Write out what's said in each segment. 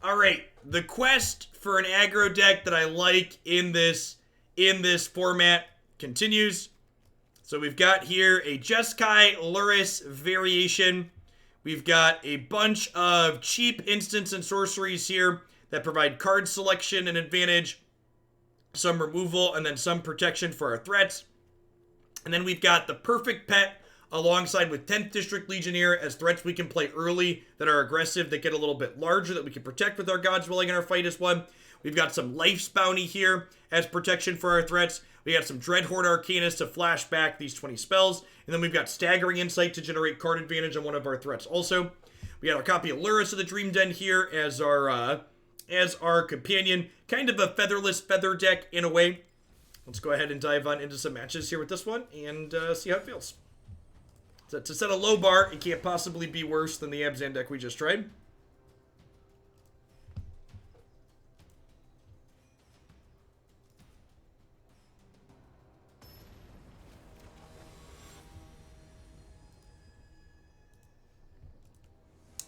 All right, the quest for an aggro deck that I like in this format continues. So we've got here a Jeskai Lurrus variation. We've got a bunch of cheap instants and sorceries here that provide card selection and advantage, some removal, and then some protection for our threats. And then we've got the perfect pet alongside with 10th District Legionnaire as threats we can play early that are aggressive, that get a little bit larger, that we can protect with our God's Willing in our fight as one. We've got some Life's Bounty here as protection for our threats. We have some Dreadhorde Arcanist to flash back these 20 spells. And then we've got Staggering Insight to generate card advantage on one of our threats also. We got our copy of Lurrus of the Dream Den here as our companion. Kind of a featherless feather deck in a way. Let's go ahead and dive on into some matches here with this one and see how it feels. So to set a low bar, it can't possibly be worse than the Abzan deck we just tried.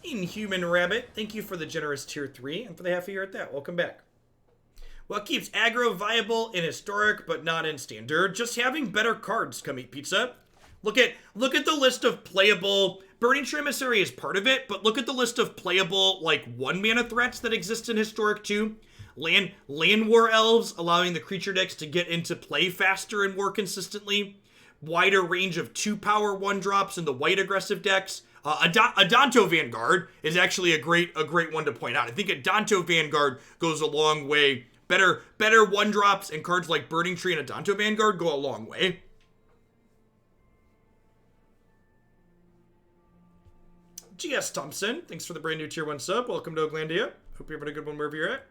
Inhuman Rabbit, thank you for the generous tier 3 and for the half a year at that. Welcome back. What keeps aggro viable in Historic but not in Standard? Just having better cards, come eat pizza. Look at the list of playable... Burning Tree Emissary is part of it, but look at the list of playable, like, 1-mana threats that exist in Historic 2. Land War Elves, allowing the creature decks to get into play faster and more consistently. Wider range of 2-power 1-drops in the white aggressive decks. Adanto Vanguard is actually a great one to point out. I think Adanto Vanguard goes a long way. Better 1-drops and cards like Burning Tree and Adanto Vanguard go a long way. GS Thompson, thanks for the brand new tier 1 sub. Welcome to Oaklandia. Hope you're having a good one wherever you're at.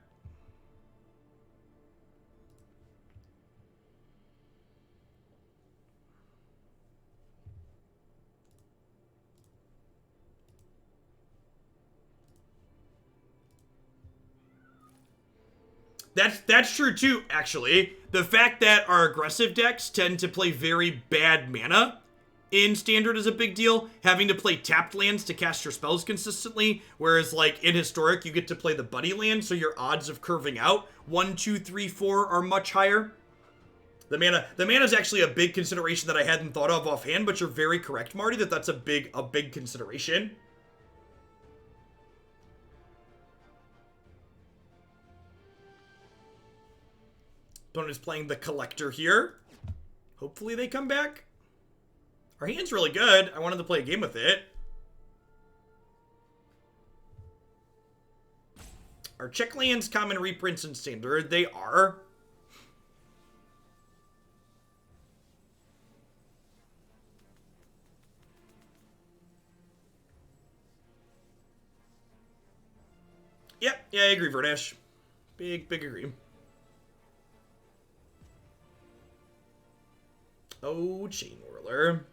That's true too, actually. The fact that our aggressive decks tend to play very bad mana in Standard is a big deal. Having to play tapped lands to cast your spells consistently, whereas like in Historic, you get to play the buddy land, so your odds of curving out 1, 2, 3, 4 are much higher. The mana is actually a big consideration that I hadn't thought of offhand, but you're very correct, Marty, that's a big consideration. Opponent is playing the Collector here. Hopefully they come back. Our hand's really good. I wanted to play a game with it. Are check lands common reprints in Standard? They are. Yep, yeah, I agree, Verdash. Big agree. Oh, Chain Whirler.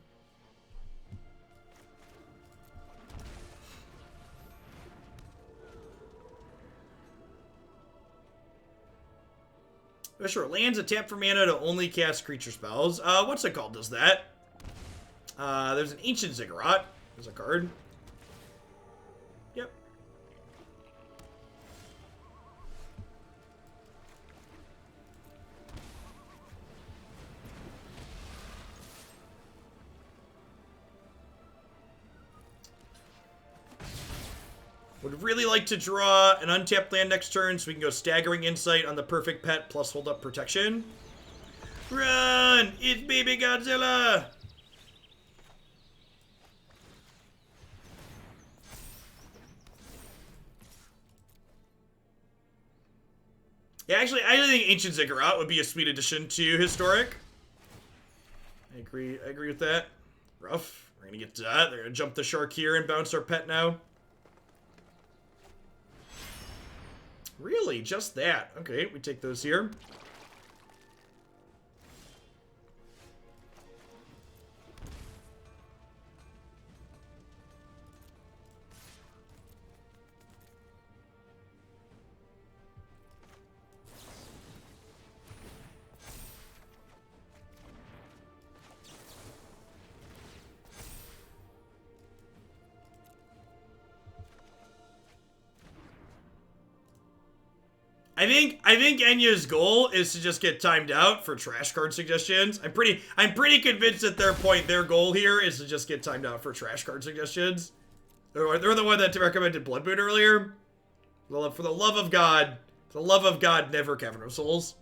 Sure, lands a tap for mana to only cast creature spells. What's it called? Does that? There's an Ancient Ziggurat. There's a card. Yep. Would really like to draw an untapped land next turn so we can go Staggering Insight on the perfect pet plus hold up protection. Run! It's baby Godzilla! Yeah, actually, I think Ancient Ziggurat would be a sweet addition to Historic. I agree with that. Rough. We're gonna get to that. They're gonna jump the shark here and bounce our pet now. Really? Just that? Okay, we take those here. I think Enya's goal is to just get timed out for trash card suggestions. I'm pretty convinced at their goal here is to just get timed out for trash card suggestions. They're the one that recommended Blood Moon earlier. For the love of God, never Cavern of Souls.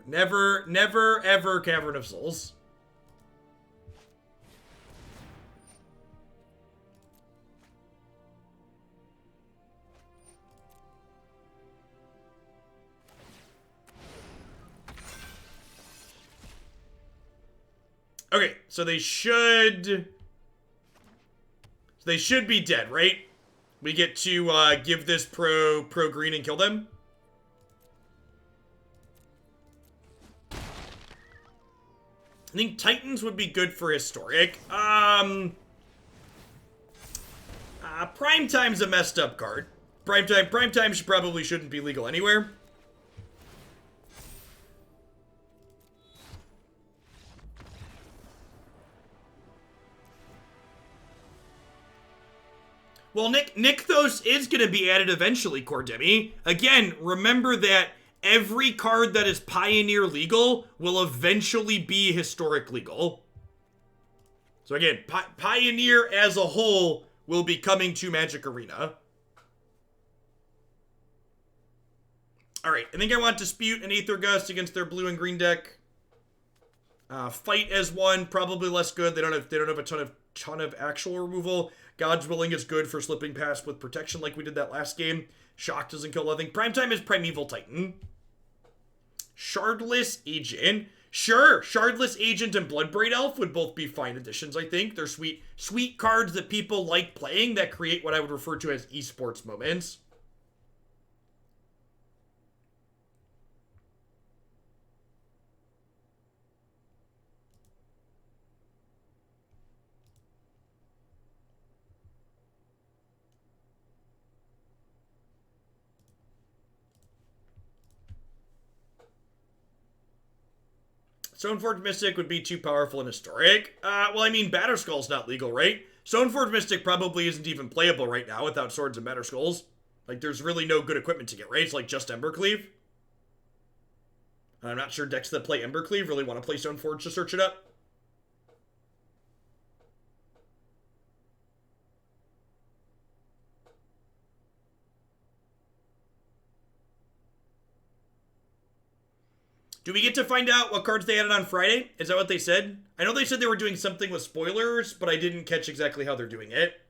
Never, ever Cavern of Souls. Okay, so they should be dead, right? We get to give this pro green and kill them. I think Titans would be good for Historic. Primetime's a messed up card. Primetime shouldn't be legal anywhere. Well, Nykthos is going to be added eventually, Cordemi. Again, remember that every card that is Pioneer legal will eventually be Historic legal. So again, Pioneer as a whole will be coming to Magic Arena. Alright, I think I want Dispute and Aether Gust against their blue and green deck. Fight as one, probably less good. They don't have a ton of actual removal. God's Willing is good for slipping past with protection like we did that last game. Shock doesn't kill nothing. Primetime is Primeval Titan. Shardless Agent. Sure, Shardless Agent and Bloodbraid Elf would both be fine additions, I think. They're sweet cards that people like playing that create what I would refer to as esports moments. Stoneforge Mystic would be too powerful and Historic. Well, I mean, Batterskull's not legal, right? Stoneforge Mystic probably isn't even playable right now without Swords and Batterskulls. Like, there's really no good equipment to get, right? It's like just Embercleave. And I'm not sure decks that play Embercleave really want to play Stoneforge to search it up. Do we get to find out what cards they added on Friday? Is that what they said? I know they said they were doing something with spoilers, but I didn't catch exactly how they're doing it.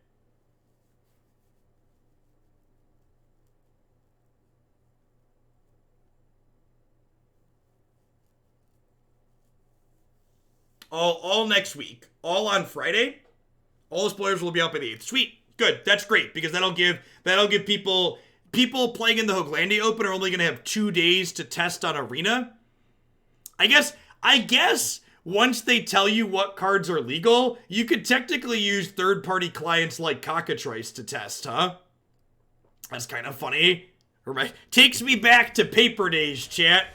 All next week. All on Friday. All the spoilers will be up at 8th. Sweet. Good. That's great, because that'll give people playing in the Hoaglandia Open are only going to have 2 days to test on Arena. I guess once they tell you what cards are legal, you could technically use third-party clients like Cockatrice to test, huh? That's kind of funny. Right? Takes me back to paper days, chat.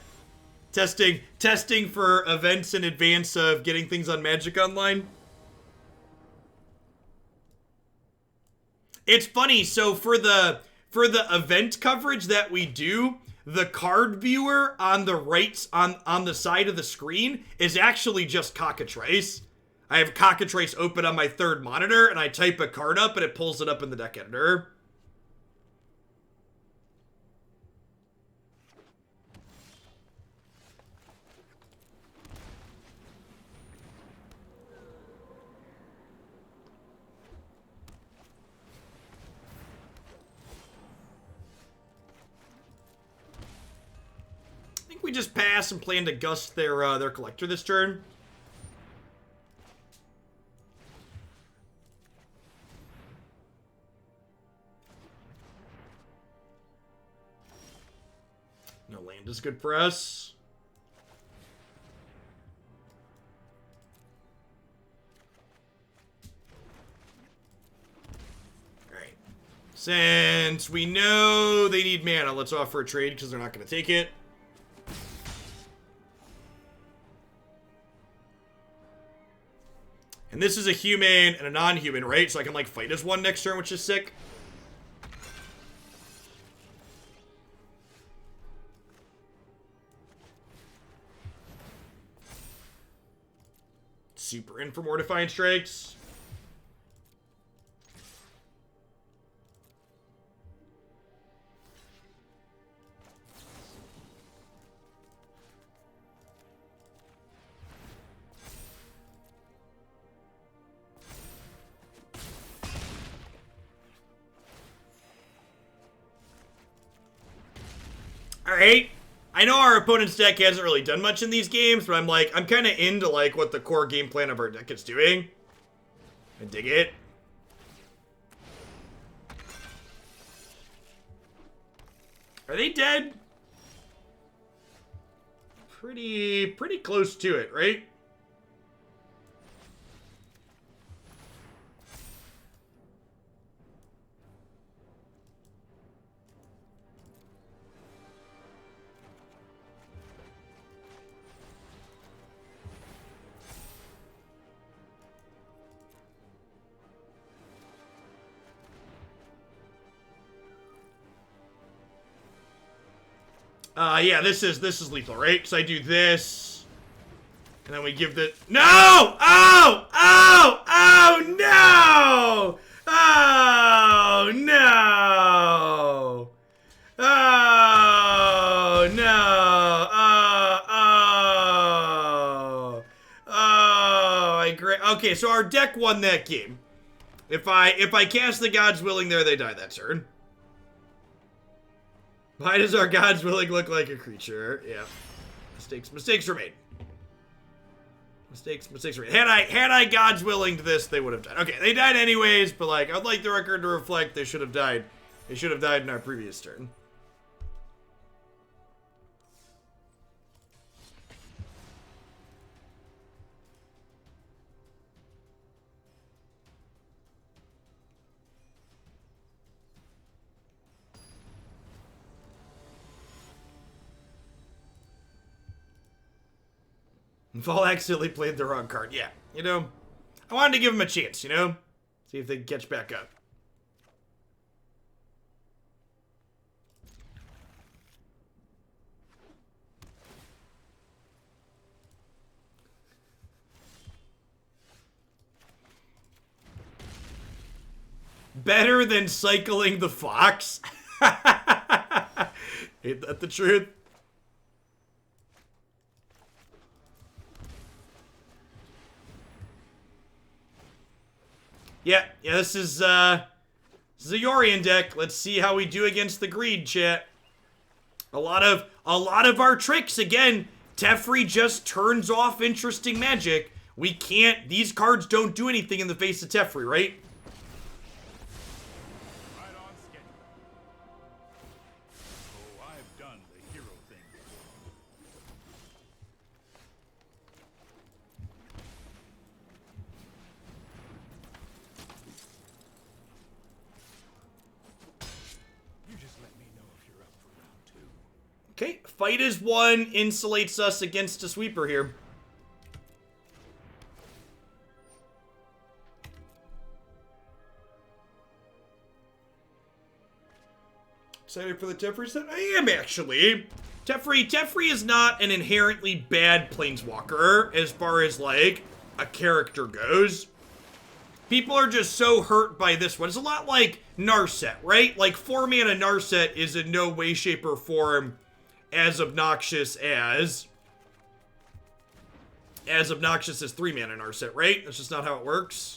Testing for events in advance of getting things on Magic Online. It's funny, so for the event coverage that we do, the card viewer on the right, on the side of the screen is actually just Cockatrice. I have Cockatrice open on my third monitor, and I type a card up, and it pulls it up in the deck editor. We just pass and plan to gust their collector this turn. No land is good for us. Alright. Since we know they need mana, let's offer a trade because they're not going to take it. And this is a human and a non-human, right? So I can, like, fight as one next turn, which is sick. super in for more Defiant Strikes. Alright. I know our opponent's deck hasn't really done much in these games, but I'm kind of into, like, what the core game plan of our deck is doing. I dig it. Are they dead? Pretty close to it, right? Yeah, this is lethal, right? Because I do this, and then we give the... No! Oh! Oh! Oh, no! Oh, no! Oh, no! Okay, so our deck won that game. If I cast the God's Willing there, they die that turn. Why does our God's Willing look like a creature? Yeah. Mistakes were made. Mistakes were made. Had I God's Willing to this, they would have died. Okay, they died anyways, but like, I'd like the record to reflect they should have died. They should have died in our previous turn. Fall accidentally played the wrong card. Yeah, you know, I wanted to give him a chance, you know? See if they can catch back up. Better than cycling the fox? Ain't that the truth? Yeah, this is a Yorion deck. Let's see how we do against the greed, chat. A lot of our tricks, again, Teferi just turns off interesting magic. We can't, these cards don't do anything in the face of Teferi, right? Right on schedule. Oh, I've done the hero thing. You just let me know if you're up for round 2. Okay, fight is 1, insulates us against a sweeper here. Excited for the Teferi set? I am, actually. Teferi is not an inherently bad planeswalker as far as, like, a character goes. People are just so hurt by this one. It's a lot like Narset, right? Like, 4-mana Narset is in no way, shape, or form as obnoxious as 3-mana Narset, right? That's just not how it works.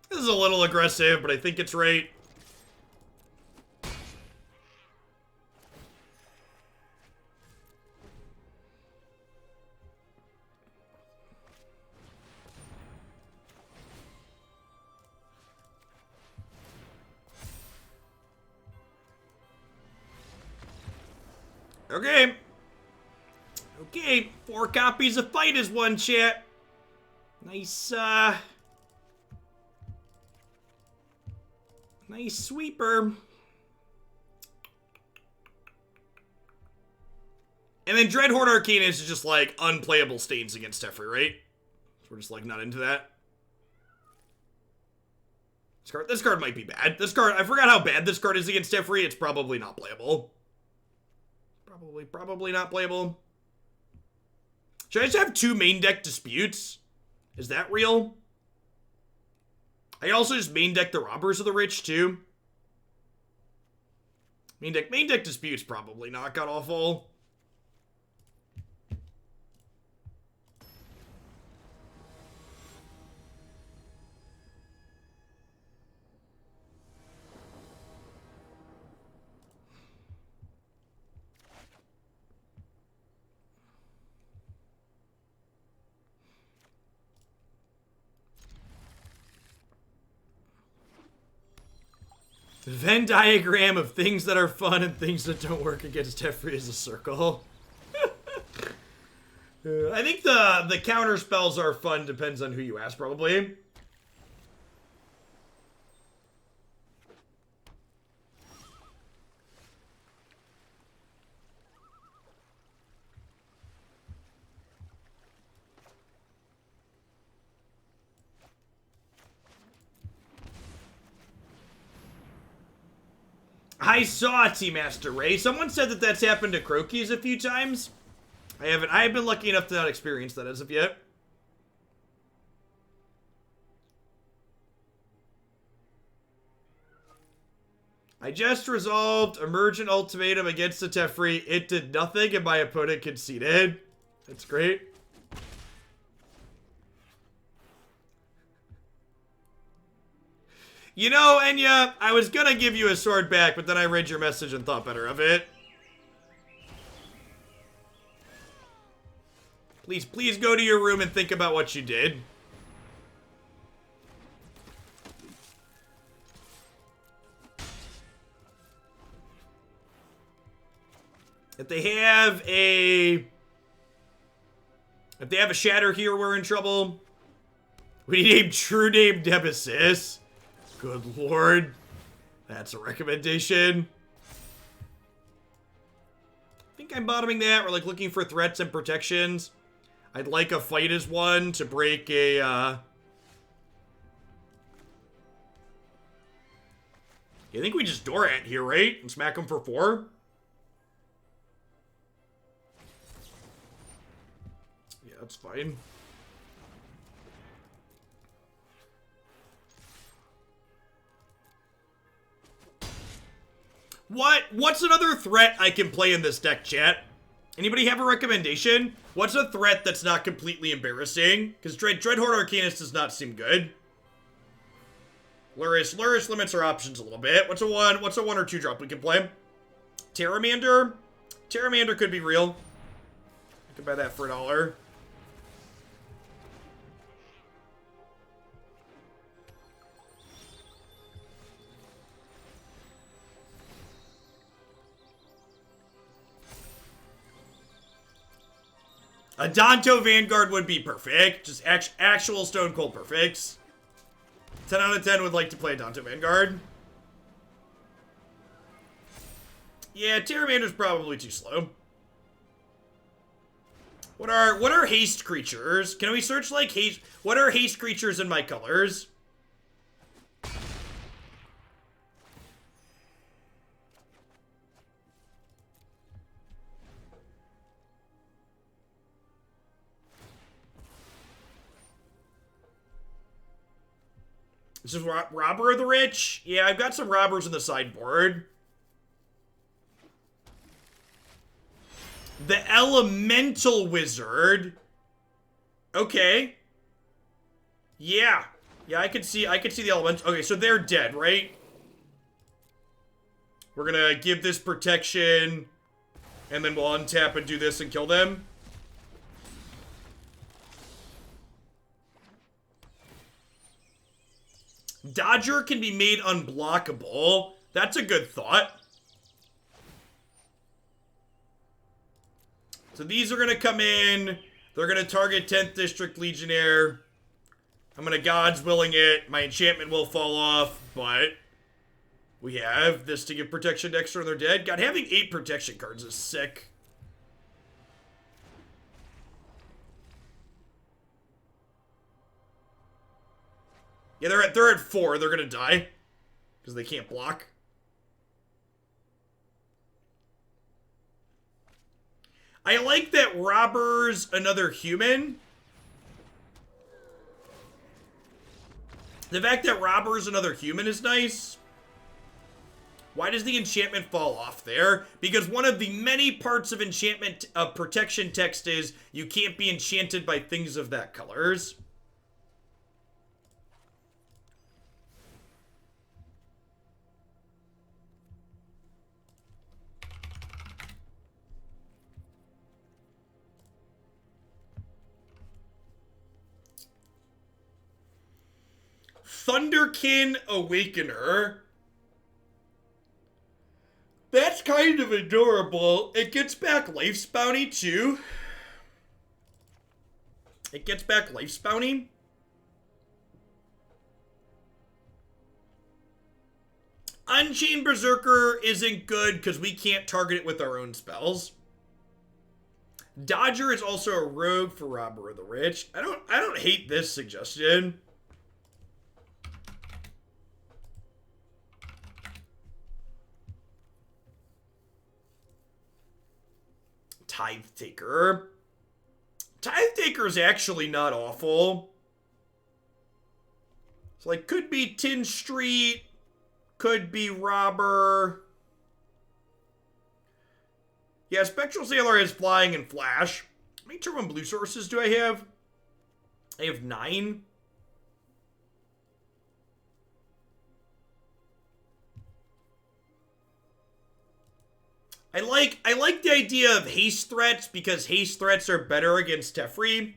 This is a little aggressive, but I think it's right. Okay. Okay, 4 copies of fight is 1, chat. Nice, nice sweeper. And then Dreadhorde Arcanist is just, like, unplayable stains against Teferi, right? So we're just, like, not into that. This card might be bad. This card, I forgot how bad this card is against Teferi. It's probably not playable. Probably not playable. Should I just have 2 main deck disputes? Is that real? I also just main deck the Robbers of the Rich, too. Main deck disputes probably not god awful. The Venn diagram of things that are fun and things that don't work against Teferi is a circle. I think the counter spells are fun, depends on who you ask, probably. I saw Team Master Ray. Someone said that that's happened to Croakies a few times. I have been lucky enough to not experience that as of yet. I just resolved Emergent Ultimatum against the Teferi. It did nothing and my opponent conceded. That's great. You know, Enya, I was gonna give you a sword back, but then I read your message and thought better of it. Please go to your room and think about what you did. If they have a Shatter here, we're in trouble. We need a true name Nemesis. Good lord. That's a recommendation. I think I'm bottoming that. We're like looking for threats and protections. I'd like a fight as one to break a I think we just Dorat here, right? And smack him for 4. Yeah, that's fine. What's another threat I can play in this deck, chat? Anybody have a recommendation? What's a threat that's not completely embarrassing? Because Dreadhorde Arcanist does not seem good. Lurrus limits our options a little bit. What's a 1 or 2 drop we can play? Terramander? Terramander could be real. I could buy that for $1. A Danto Vanguard would be perfect. Just actual Stone Cold perfects. 10 out of 10 would like to play a Danto Vanguard. Yeah, Terramander's probably too slow. What are haste creatures? Can we search like haste? What are haste creatures in my colors? This is Robber of the Rich? Yeah, I've got some robbers in the sideboard. The Elemental Wizard. Okay. Yeah. Yeah, I could see the Elemental. Okay, so they're dead, right? We're gonna give this protection, and then we'll untap and do this and kill them. Dodger can be made unblockable. That's a good thought. So these are going to come in. They're going to target 10th District Legionnaire. I'm going to God's Willing it. My enchantment will fall off, but we have this to give protection to extra and they're dead. God, having 8 protection cards is sick. Yeah, they're at 4. They're gonna die. Because they can't block. I like that Robber's another human. The fact that Robber's another human is nice. Why does the enchantment fall off there? Because one of the many parts of enchantment protection text is you can't be enchanted by things of that colors. Thunderkin Awakener. That's kind of adorable. It gets back Life's Bounty, too. It gets back Life's Bounty. Unchained Berserker isn't good because we can't target it with our own spells. Dodger is also a rogue for Robber of the Rich. I don't hate this suggestion. Tithe Taker. Tithe Taker is actually not awful. So, like, could be Tin Street, could be Robber. Yeah, Spectral Sailor has Flying and Flash. How many turn 1 blue sources do I have? I have 9. I like the idea of haste threats because haste threats are better against Teferi.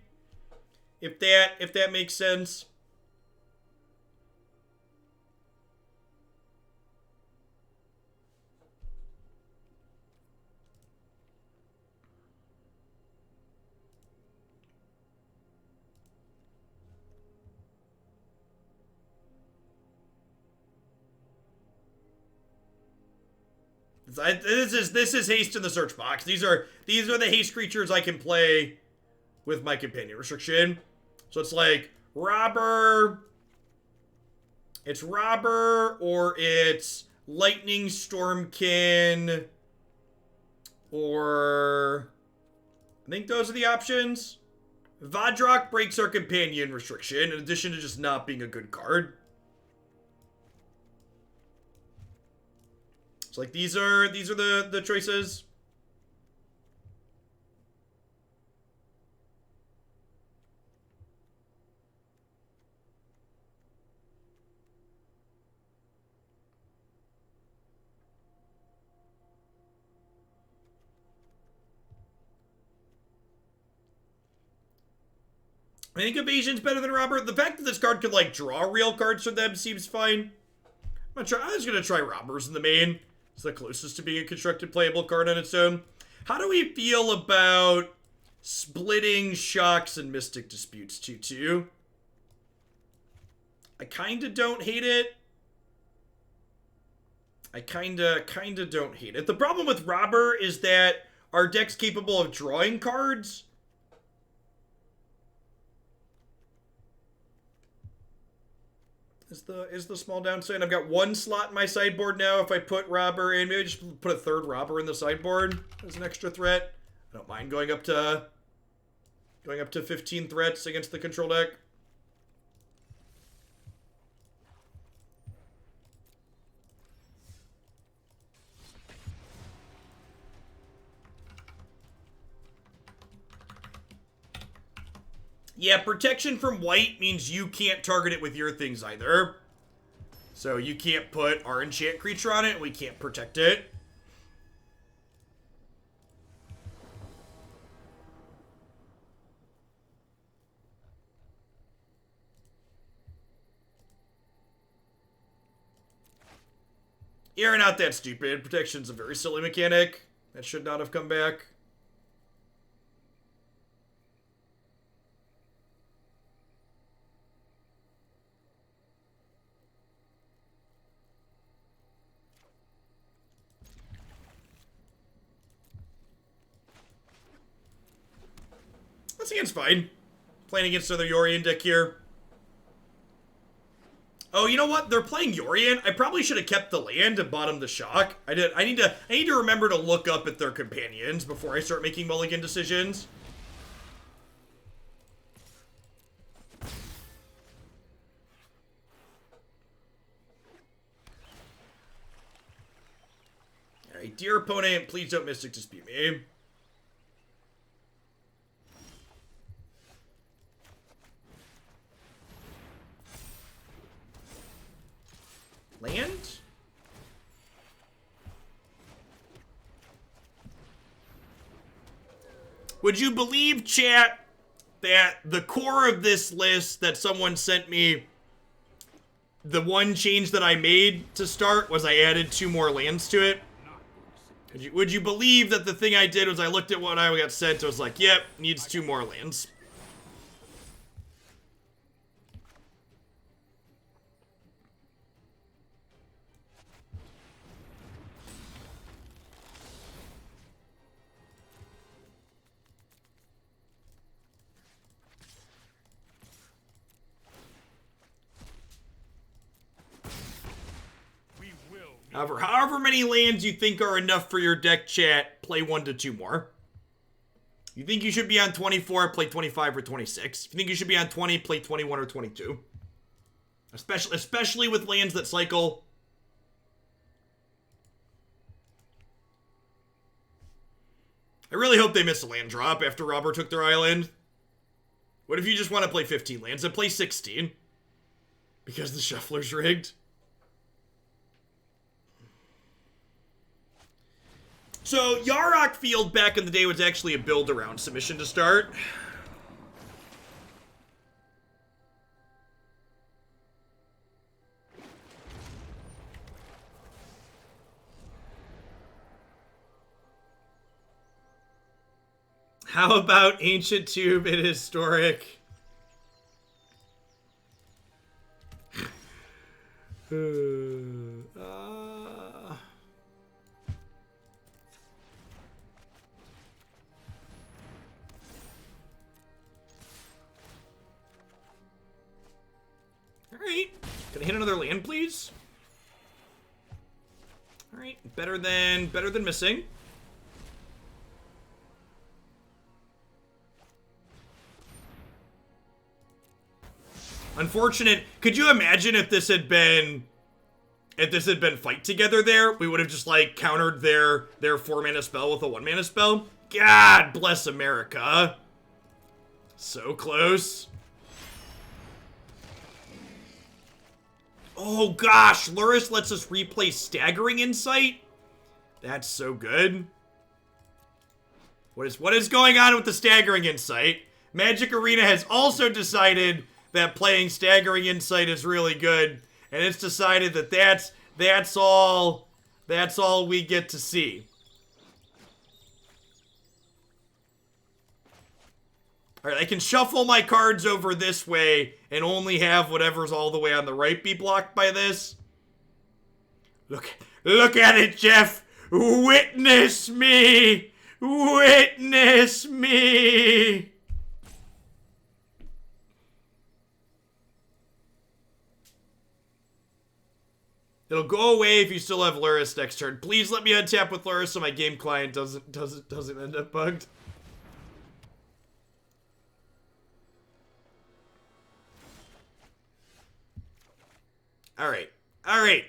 If that makes sense. This is haste in the search box. These are the haste creatures I can play with my companion restriction. So it's like Robber. It's Robber or it's Lightning Stormkin. Or I think those are the options. Vadrak breaks our companion restriction in addition to just not being a good card. So like these are the choices. I think Evasion's better than Robber. The fact that this card could like draw real cards for them seems fine. I'm just gonna try Robbers in the main. It's the closest to being a constructed playable card on its own. How do we feel about splitting Shocks and Mystic Disputes 2/2? I kinda don't hate it. I kinda don't hate it. The problem with Robber is that our deck's capable of drawing cards. Is the small downside. I've got 1 slot in my sideboard now. If I put Robber in, maybe just put a 3rd Robber in the sideboard as an extra threat. I don't mind going up to 15 threats against the control deck. Yeah, protection from white means you can't target it with your things either. So you can't put our enchant creature on it, and we can't protect it. You're not that stupid. Protection's a very silly mechanic. That should not have come back. This hand's fine. Playing against another Yorion deck here. Oh, you know what? They're playing Yorion. I probably should have kept the land and bought him the shock. I need to remember to look up at their companions before I start making mulligan decisions. Alright, dear opponent, please don't Mystic Dispute me. Land? Would you believe, chat, that the core of this list that someone sent me, the one change that I made to start was I added 2 more lands to it? Would you believe that the thing I did was I looked at what I got sent, I was like, yep, needs 2 more lands. However many lands you think are enough for your deck, chat, play 1 to 2 more. You think you should be on 24, play 25 or 26. If you think you should be on 20, play 21 or 22. Especially with lands that cycle. I really hope they miss a land drop after Robert took their island. What if you just want to play 15 lands and play 16? Because the shuffler's rigged. So, Yarok Field back in the day was actually a build-around submission to start. How about Ancient Tube and Historic? Alright. Can I hit another land, please? Alright. Better than missing. Unfortunate. Could you imagine if this had been fight together there? We would have just like countered their 4-mana spell with a 1-mana spell. God bless America. So close. Oh gosh, Lurrus lets us replay Staggering Insight? That's so good. What is going on with the Staggering Insight? Magic Arena has also decided that playing Staggering Insight is really good, and it's decided that that's all we get to see. Alright, I can shuffle my cards over this way and only have whatever's all the way on the right be blocked by this. Look at it, Jeff! Witness me! Witness me! It'll go away if you still have Lurrus next turn. Please let me untap with Lurrus so my game client doesn't end up bugged. Alright. Alright.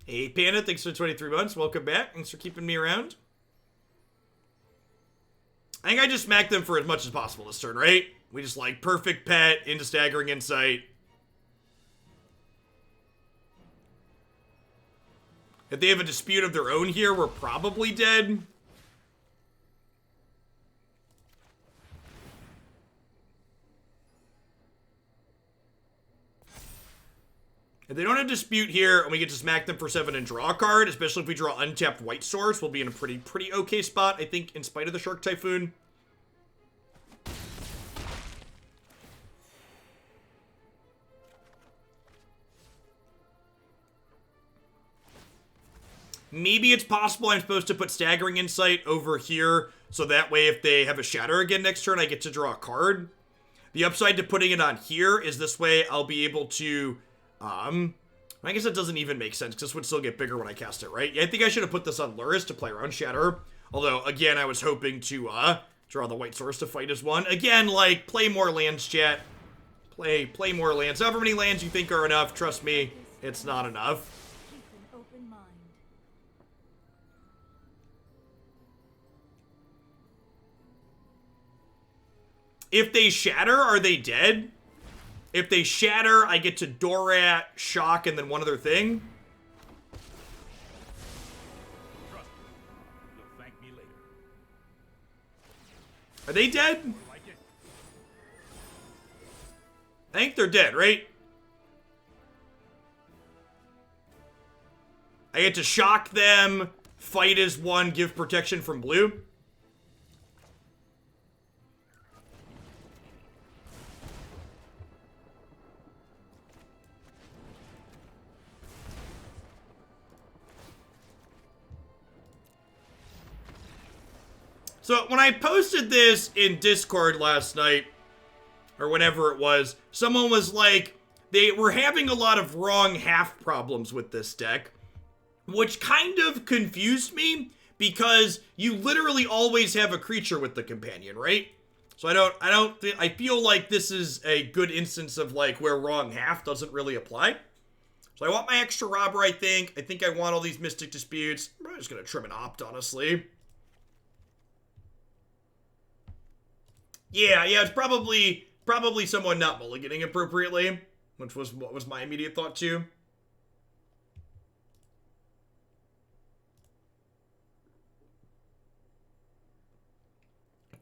Hey, Panda, thanks for 23 months. Welcome back. Thanks for keeping me around. I think I just smacked them for as much as possible this turn, right? We just, like, perfect pet into Staggering Insight. If they have a dispute of their own here, we're probably dead. If they don't have dispute here, and we get to smack them for 7 and draw a card, especially if we draw untapped white source, we'll be in a pretty okay spot, I think, in spite of the Shark Typhoon. Maybe it's possible I'm supposed to put Staggering Insight over here, so that way if they have a Shatter again next turn, I get to draw a card. The upside to putting it on here is this way I'll be able to, I guess it doesn't even make sense, because this would still get bigger when I cast it, right? Yeah, I think I should have put this on Lurrus to play around Shatter. Although, again, I was hoping to, draw the white source to fight as one. Again, like, play more lands, chat. Play more lands. However many lands you think are enough, trust me, it's not enough. Keep an open mind. If they shatter, are they dead? If they shatter, I get to Dorat, Shock, and then one other thing. Trust me. You'll thank me later. Are they dead? Like it? I think they're dead, right? I get to shock them, fight as one, give protection from blue. So when I posted this in Discord last night, or whenever it was, someone was like, they were having a lot of wrong half problems with this deck, which kind of confused me because you literally always have a creature with the companion, right? So I feel like this is a good instance of like where wrong half doesn't really apply. So I want my extra robber, I think. I think I want all these Mystic Disputes. I'm just gonna trim an opt, honestly. Yeah, it's probably someone not mulliganing appropriately, which was what was my immediate thought too.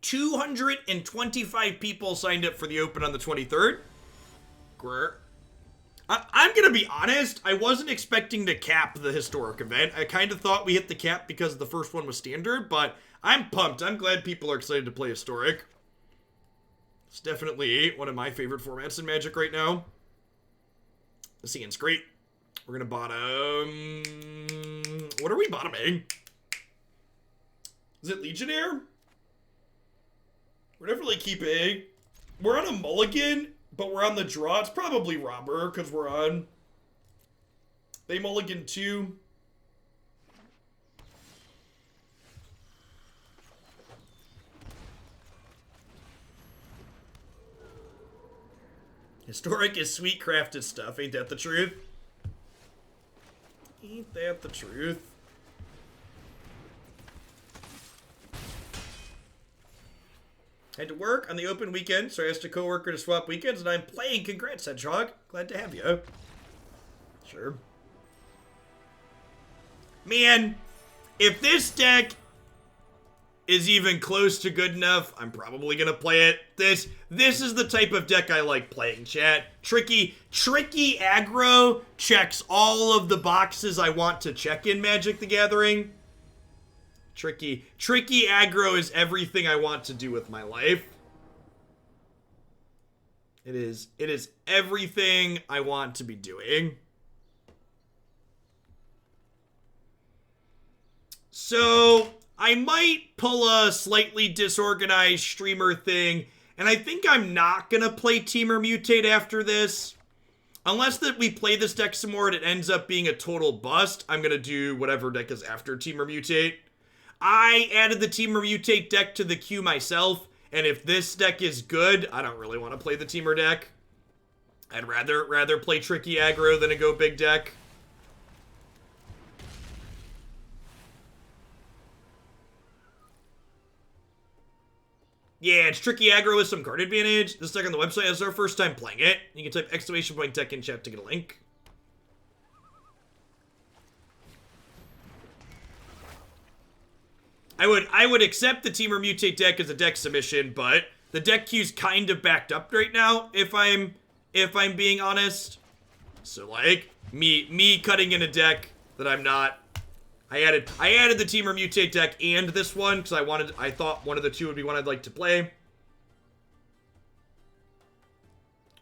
$225 people signed up for the open on the 23rd. Grr. I'm gonna be honest, I wasn't expecting to cap the historic event. I kind of thought we hit the cap because the first one was standard, but I'm pumped. I'm glad people are excited to play historic. It's definitely one of my favorite formats in Magic right now. The scene's great. We're gonna bottom... What are we bottoming? Is it Legionnaire? We're definitely keeping... We're on a mulligan, but we're on the draw. It's probably Robber, because we're on... They mulligan too. Historic is sweet crafted stuff. Ain't that the truth? Ain't that the truth? Had to work on the open weekend, so I asked a coworker to swap weekends, and I'm playing. Congrats, Hedgehog. Glad to have you. Sure. Man, if this deck is even close to good enough, I'm probably gonna play it. This is the type of deck I like playing, chat. Tricky aggro checks all of the boxes I want to check in Magic the Gathering. Tricky aggro is everything I want to do with my life. It is everything I want to be doing. So I might pull a slightly disorganized streamer thing, and I think I'm not gonna play Temur Mutate after this. Unless that we play this deck some more and it ends up being a total bust, I'm gonna do whatever deck is after Temur Mutate. I added the Temur Mutate deck to the queue myself, and if this deck is good, I don't really want to play the Temur deck. I'd rather play Tricky Aggro than a go big deck. Yeah, it's Tricky Aggro with some card advantage. This deck on the website is our first time playing it. You can type !deck in chat to get a link. I would accept the Temur Mutate deck as a deck submission, but the deck queue's kind of backed up right now, if I'm being honest. So like me cutting in a deck that I'm not. I added the Temur Mutate deck and this one because I thought one of the two would be one I'd like to play.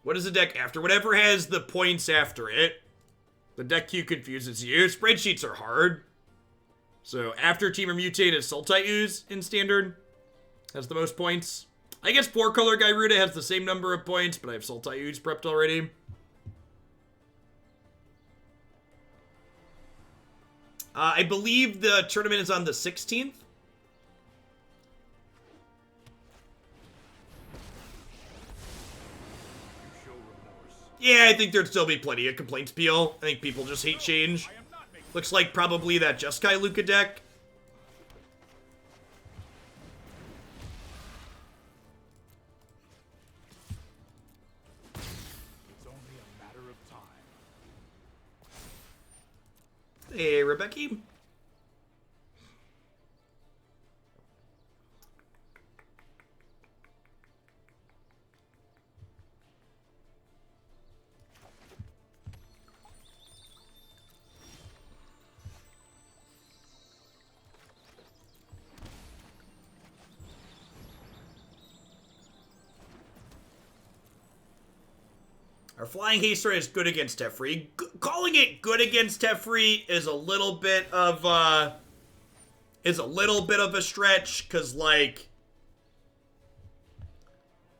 What is the deck after? Whatever has the points after it. The deck queue confuses you. Spreadsheets are hard. So after Teamer Mutate is Sultai Ooze in Standard. Has the most points. I guess 4-color Gyruda has the same number of points, but I have Sultai Ooze prepped already. I believe the tournament is on the 16th. Yeah, I think there'd still be plenty of complaints, Peel. I think people just hate change. Looks like probably that Jeskai Luca deck. It's only a matter of time. Hey, Rebecca. Our Flying Haster is good against Teferi. Calling it good against Teferi is a little bit of a stretch, because, like,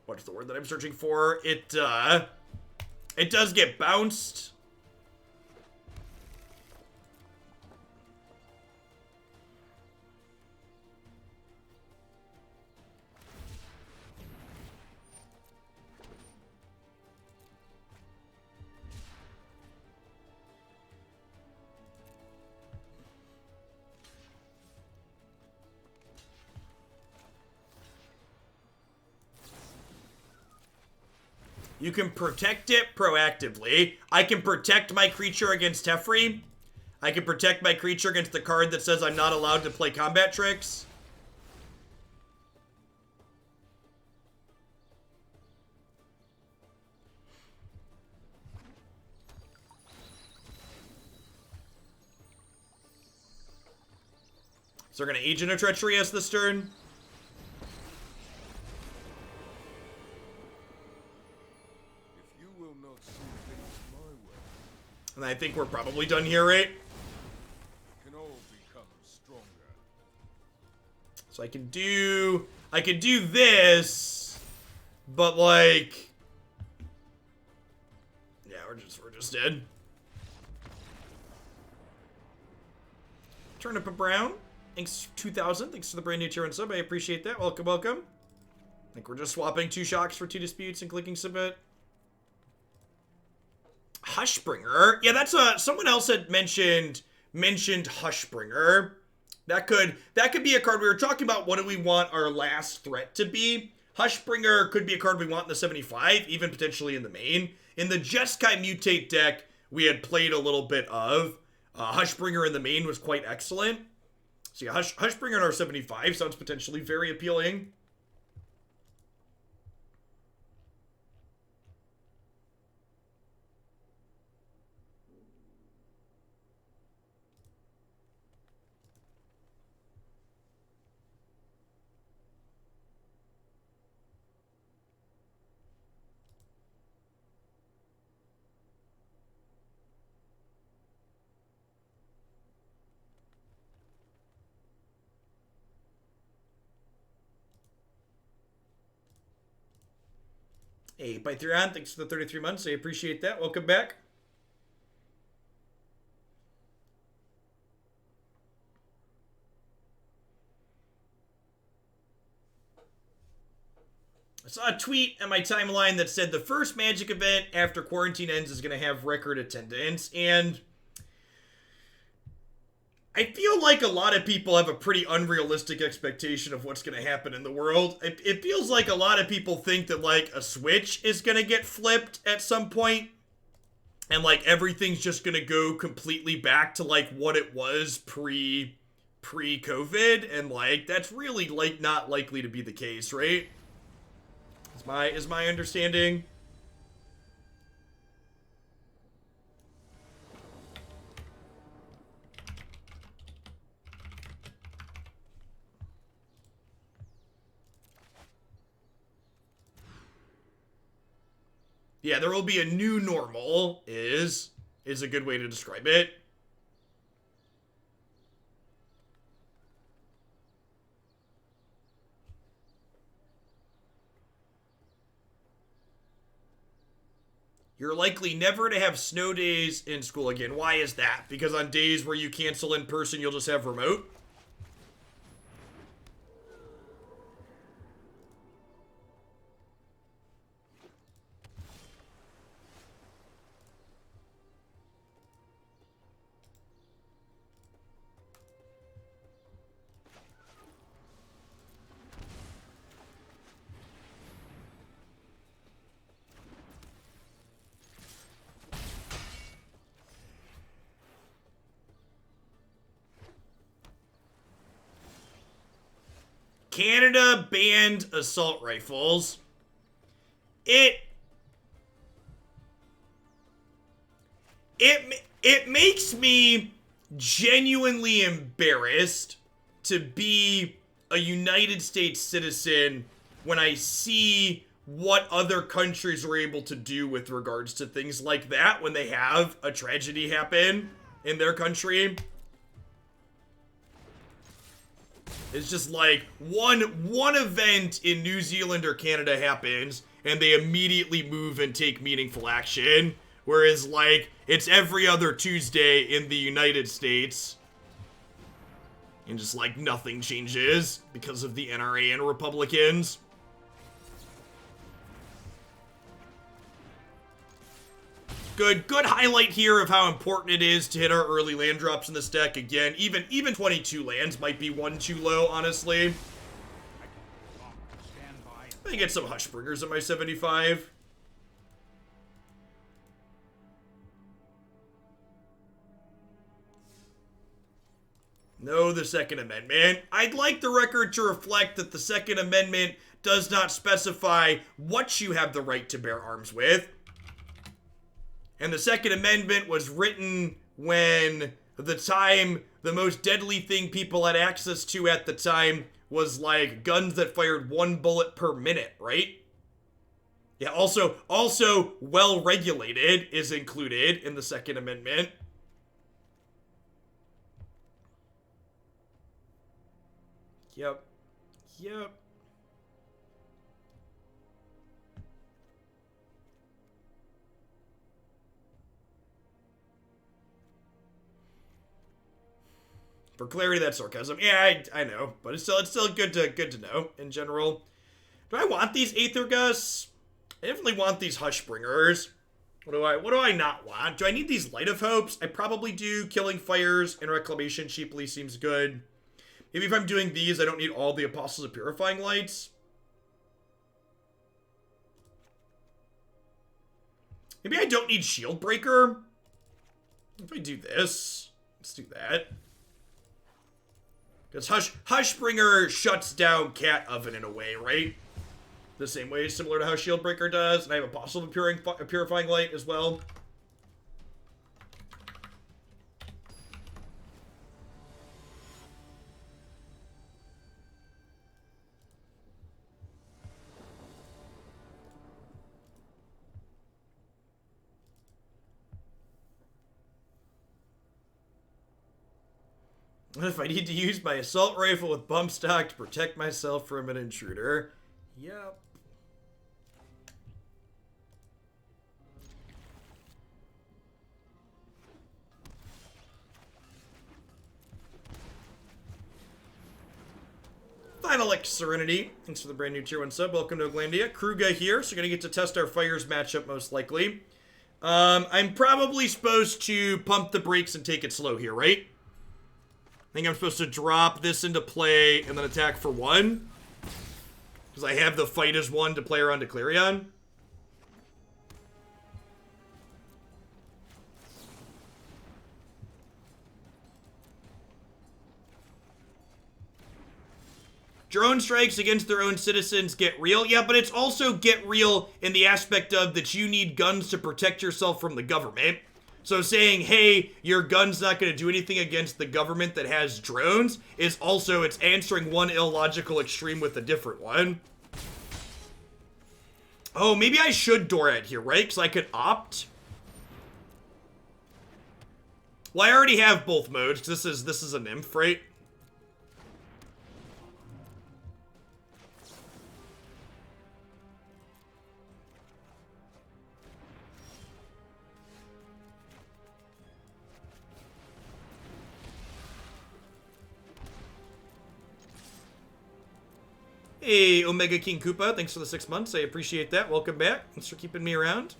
what's the word that I'm searching for? It does get bounced. You can protect it proactively. I can protect my creature against Teferi. I can protect my creature against the card that says I'm not allowed to play combat tricks. So we're going to Agent of Treachery us this turn. And I think we're probably done here, right? Can all become stronger. So I can do this, but like, yeah, we're just dead. Turnip a Brown, thanks 2,000. Thanks for the brand new tier and sub. I appreciate that. Welcome, welcome. I think we're just swapping 2 shocks for 2 disputes and clicking submit. Hushbringer. Yeah, that's someone else had mentioned Hushbringer. That could be a card we were talking about. What do we want our last threat to be? Hushbringer could be a card we want in the 75, even potentially in the main. In the Jeskai Mutate deck, we had played a little bit of. Hushbringer in the main was quite excellent. So yeah, Hushbringer in our 75 sounds potentially very appealing. Hey, Python, thanks for the 33 months. I appreciate that. Welcome back. I saw a tweet on my timeline that said the first Magic event after quarantine ends is going to have record attendance, and I feel like a lot of people have a pretty unrealistic expectation of what's going to happen in the world. It feels like a lot of people think that, like, a switch is going to get flipped at some point, and, like, everything's just going to go completely back to, like, what it was pre-COVID, and, like, that's really, like, not likely to be the case, right? Is my understanding. Yeah, there will be a new normal, is a good way to describe it. You're likely never to have snow days in school again. Why is that? Because on days where you cancel in person, you'll just have remote? Canada banned assault rifles. It makes me genuinely embarrassed to be a United States citizen when I see what other countries are able to do with regards to things like that when they have a tragedy happen in their country. It's just like one event in New Zealand or Canada happens and they immediately move and take meaningful action. Whereas like it's every other Tuesday in the United States. And just like nothing changes because of the NRA and Republicans. Good highlight here of how important it is to hit our early land drops in this deck. Again, even 22 lands might be one too low, honestly. I get some Hushbringers at my 75. No, the Second Amendment. I'd like the record to reflect that the Second Amendment does not specify what you have the right to bear arms with. And the Second Amendment was written when the most deadly thing people had access to at the time was like guns that fired 1 bullet per minute, right? Yeah, also well regulated is included in the Second Amendment. Yep. For clarity, that's sarcasm. Yeah, I know, but it's still good to know in general. Do I want these Aethergus? I definitely want these Hushbringers. What do I not want? Do I need these Light of Hopes? I probably do. Killing Fires and Reclamation cheaply seems good. Maybe if I'm doing these, I don't need all the Apostles of Purifying Lights. Maybe I don't need Shield Breaker. If I do this, let's do that. Because Hushbringer shuts down Cat Oven in a way, right? The same way, similar to how Shieldbreaker does. And I have Apostle of Purifying Light as well. If I need to use my assault rifle with bump stock to protect myself from an intruder. Yep. Final Serenity. Thanks for the brand new tier 1 sub. Welcome to Oglandia. Kruga here, so we're going to get to test our Fires matchup most likely. I'm probably supposed to pump the brakes and take it slow here, right? I think I'm supposed to drop this into play and then attack for 1. Because I have the fight as 1 to play around to Clarion. Drone strikes against their own citizens get real. Yeah, but it's also get real in the aspect of that you need guns to protect yourself from the government. So saying, hey, your gun's not going to do anything against the government that has drones is also, it's answering one illogical extreme with a different one. Oh, maybe I should Dorad here, right? Because I could opt. Well, I already have both modes, because this is a nymph, right? Hey, Omega King Koopa, thanks for the 6 months. I appreciate that. Welcome back. Thanks for keeping me around.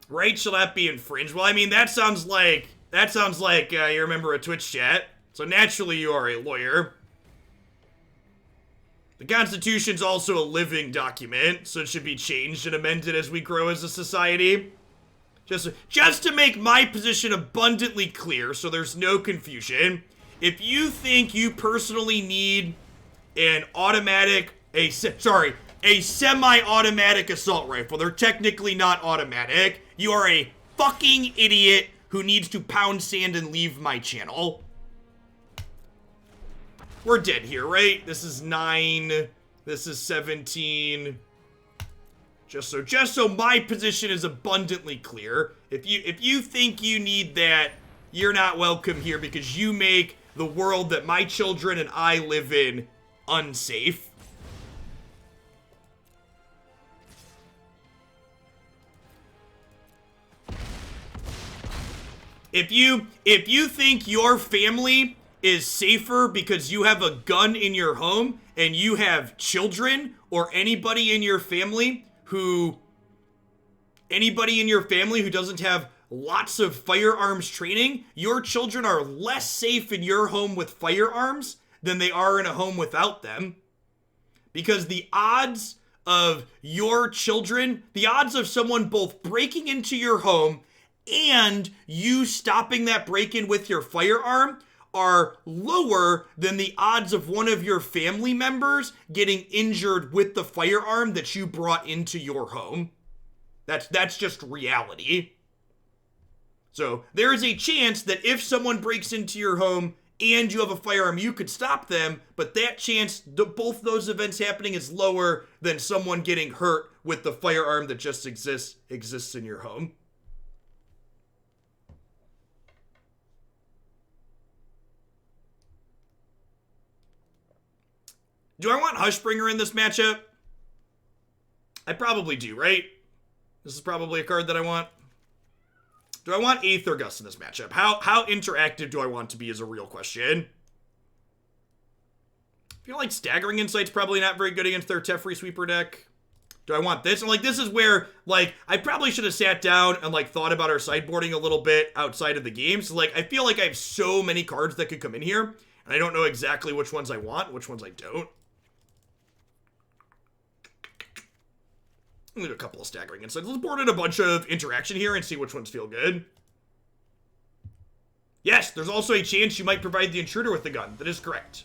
Right, shall that be infringed? Well, I mean, that sounds like you remember a Twitch chat. So naturally you are a lawyer. The Constitution's also a living document, so it should be changed and amended as we grow as a society. Just to make my position abundantly clear, so there's no confusion. If you think you personally need an semi-automatic assault rifle, they're technically not automatic, you are a fucking idiot who needs to pound sand and leave my channel. We're dead here, right? This is 9. This is 17. Just so my position is abundantly clear. If you think you need that, you're not welcome here because you make the world that my children and I live in unsafe. If you think your family is safer because you have a gun in your home and you have children or anybody in your family who doesn't have lots of firearms training, your children are less safe in your home with firearms than they are in a home without them. Because the odds of your children, the odds of someone both breaking into your home and you stopping that break-in with your firearm are lower than the odds of one of your family members getting injured with the firearm that you brought into your home. That's just reality. So there is a chance that if someone breaks into your home and you have a firearm, you could stop them, but that chance, both those events happening, is lower than someone getting hurt with the firearm that just exists in your home. Do I want Hushbringer in this matchup? I probably do, right? This is probably a card that I want. Do I want Aethergust in this matchup? How interactive do I want to be is a real question. I feel like Staggering Insight's probably not very good against their Teferi Sweeper deck. Do I want this? And like, this is where, like, I probably should have sat down and like thought about our sideboarding a little bit outside of the game. So like, I feel like I have so many cards that could come in here, and I don't know exactly which ones I want, which ones I don't. Leave a couple of Staggering Insights. Let's board in a bunch of interaction here and see which ones feel good. Yes, there's also a chance you might provide the intruder with the gun. That is correct.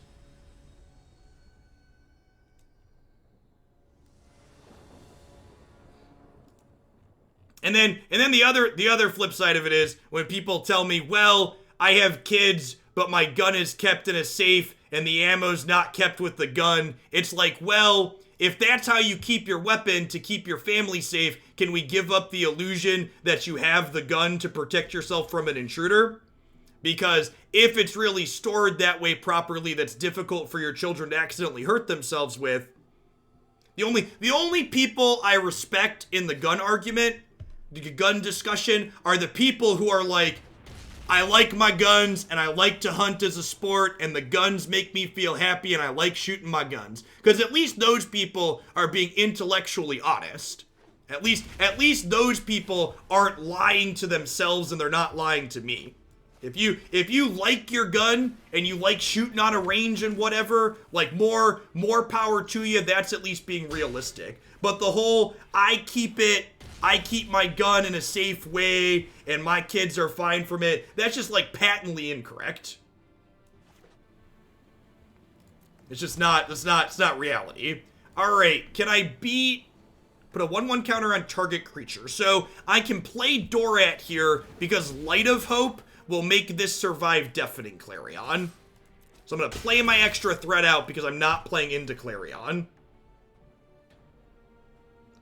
And then the other flip side of it is when people tell me, well, I have kids, but my gun is kept in a safe and the ammo's not kept with the gun. It's like, well, if that's how you keep your weapon to keep your family safe, can we give up the illusion that you have the gun to protect yourself from an intruder? Because if it's really stored that way properly, that's difficult for your children to accidentally hurt themselves with. The only people I respect in the gun argument, the gun discussion, are the people who are like, I like my guns and I like to hunt as a sport and the guns make me feel happy and I like shooting my guns. Because at least those people are being intellectually honest. At least those people aren't lying to themselves and they're not lying to me. If you like your gun and you like shooting on a range and whatever, like more power to you, that's at least being realistic. But the whole I keep my gun in a safe way and my kids are fine from it, that's just like patently incorrect. It's not reality. All right, can I put a 1/1 counter on target creature? So I can play Dorat here because Light of Hope will make this survive Deafening Clarion. So I'm gonna play my extra threat out because I'm not playing into Clarion.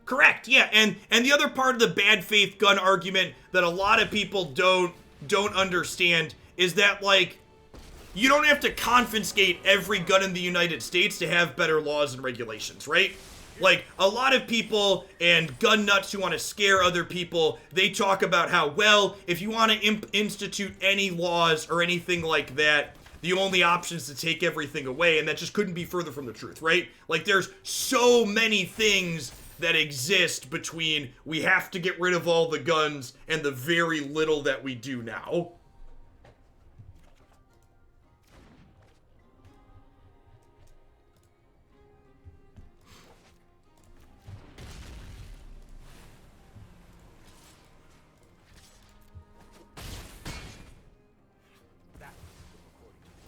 Correct, yeah, and the other part of the bad faith gun argument that a lot of people don't understand is that, like, you don't have to confiscate every gun in the United States to have better laws and regulations, right? Like, a lot of people and gun nuts who want to scare other people, they talk about how, well, if you want to institute any laws or anything like that, the only option is to take everything away, and that just couldn't be further from the truth, right? Like, there's so many things that exist between we have to get rid of all the guns and the very little that we do now.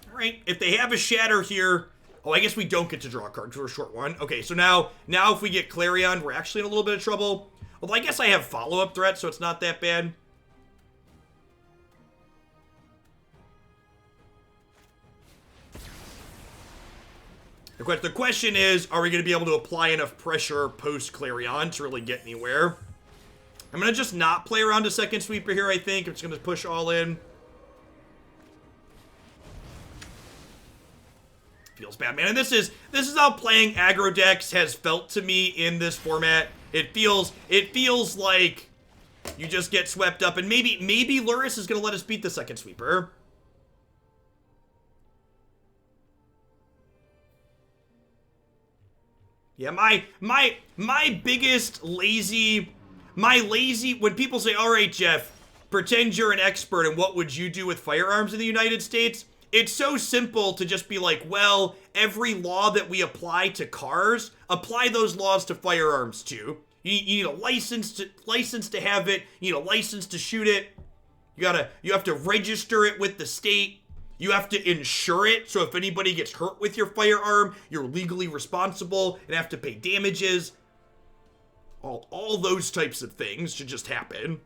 Alright, if they have a Shatter here... Oh, I guess we don't get to draw a card for a short one. Okay, so now if we get Clarion, we're actually in a little bit of trouble. Although I guess I have follow-up threat, so it's not that bad. The question is, are we going to be able to apply enough pressure post-Clarion to really get anywhere? I'm going to just not play around a second sweeper here, I think. I'm just going to push all in. Feels bad, man. And this is how playing aggro decks has felt to me in this format. It feels like you just get swept up, and maybe Lurrus is gonna let us beat the second sweeper. Yeah, my biggest lazy when people say, all right, Jeff, pretend you're an expert and what would you do with firearms in the United States? It's so simple to just be like, well, every law that we apply to cars, apply those laws to firearms too. You need a license to have it. You need a license to shoot it. You have to register it with the state. You have to insure it, so if anybody gets hurt with your firearm, you're legally responsible and have to pay damages. All those types of things should just happen.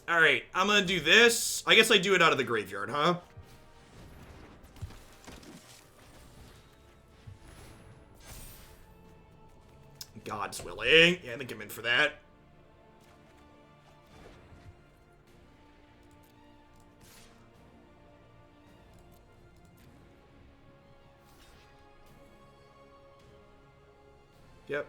Alright, I'm gonna do this. I guess I do it out of the graveyard, huh? God's willing. Yeah, I think I'm in for that. Yep.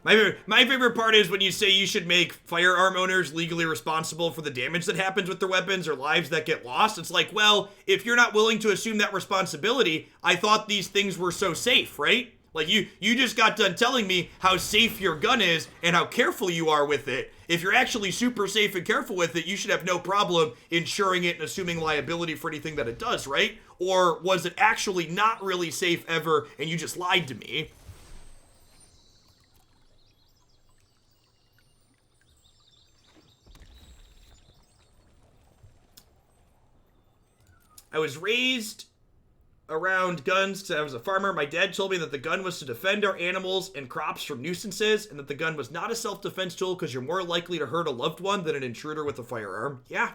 My favorite part is when you say you should make firearm owners legally responsible for the damage that happens with their weapons or lives that get lost. It's like, well, if you're not willing to assume that responsibility, I thought these things were so safe, right? Like, you just got done telling me how safe your gun is and how careful you are with it. If you're actually super safe and careful with it, you should have no problem insuring it and assuming liability for anything that it does, right? Or was it actually not really safe ever and you just lied to me? I was raised around guns because I was a farmer. My dad told me that the gun was to defend our animals and crops from nuisances, and that the gun was not a self-defense tool because you're more likely to hurt a loved one than an intruder with a firearm. Yeah,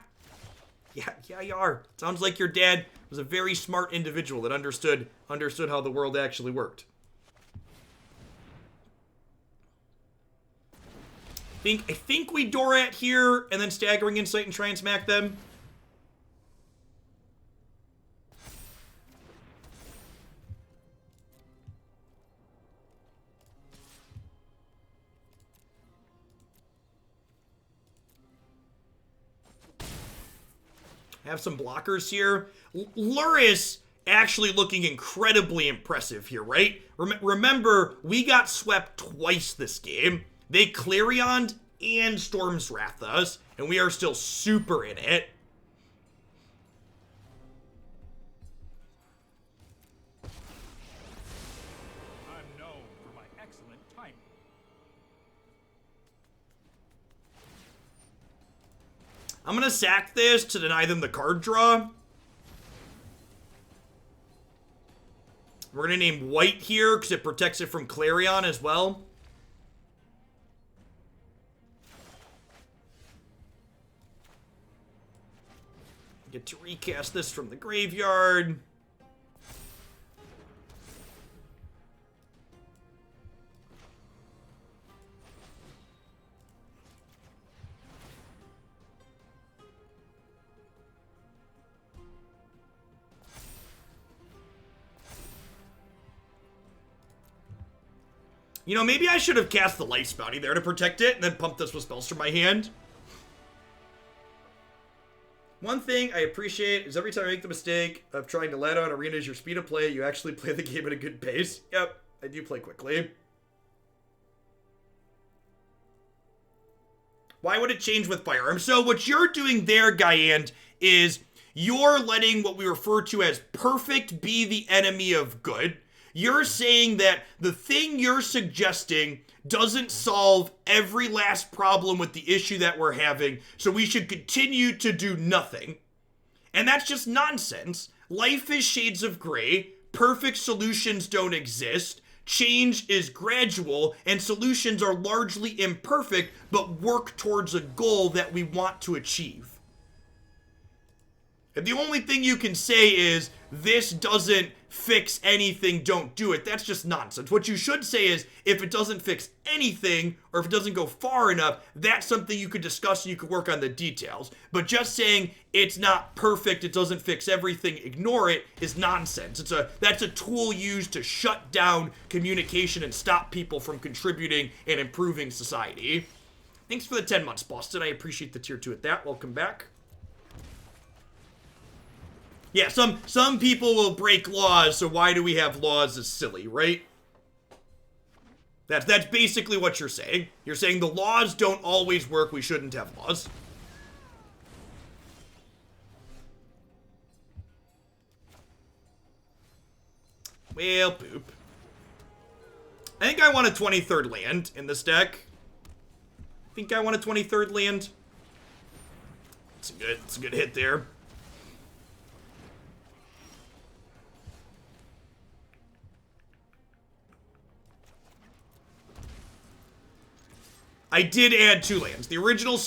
you are. Sounds like your dad was a very smart individual that understood how the world actually worked. I think we Dorat here and then Staggering Insight and try and smack them. Have some blockers here. Lurrus actually looking incredibly impressive here, right? Remember, we got swept twice this game. They Clarioned and Storm's Wrath us, and we are still super in it. I'm known for my excellent timing. I'm gonna sack this to deny them the card draw. We're gonna name white here because it protects it from Clarion as well. Get to recast this from the graveyard. You know, maybe I should have cast the Life Bounty there to protect it and then pumped this with spells from my hand. One thing I appreciate is every time I make the mistake of trying to let out arenas your speed of play, you actually play the game at a good pace. Yep, I do play quickly. Why would it change with firearms? So what you're doing there, Guyand, is you're letting what we refer to as perfect be the enemy of good. You're saying that the thing you're suggesting doesn't solve every last problem with the issue that we're having, so we should continue to do nothing. And that's just nonsense. Life is shades of gray. Perfect solutions don't exist. Change is gradual, and solutions are largely imperfect, but work towards a goal that we want to achieve. And the only thing you can say is, this doesn't fix anything, don't do it. That's just nonsense. What you should say is, if it doesn't fix anything, or if it doesn't go far enough, that's something you could discuss and you could work on the details. But just saying, it's not perfect, it doesn't fix everything, ignore it, is nonsense. That's a tool used to shut down communication and stop people from contributing and improving society. Thanks for the 10 months, Boston. I appreciate the tier 2 at that. Welcome back. Yeah, some people will break laws, so why do we have laws is silly, right? That's basically what you're saying. You're saying the laws don't always work, we shouldn't have laws. Well, poop. I think I want a 23rd land in this deck. I think I want a 23rd land. It's a good hit there. I did add 2 lands. The original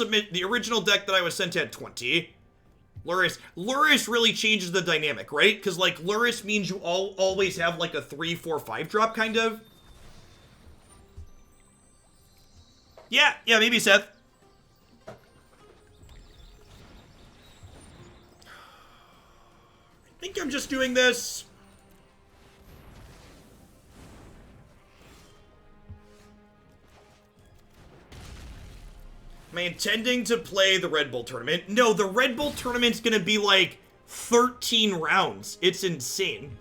deck that I was sent had 20. Lurrus really changes the dynamic, right? Because, like, Lurrus means you always have, like, a 3, 4, 5 drop, kind of. Yeah, maybe, Seth. I think I'm just doing this. Am I intending to play the Red Bull tournament? No, the Red Bull tournament's gonna be like 13 rounds. It's insane.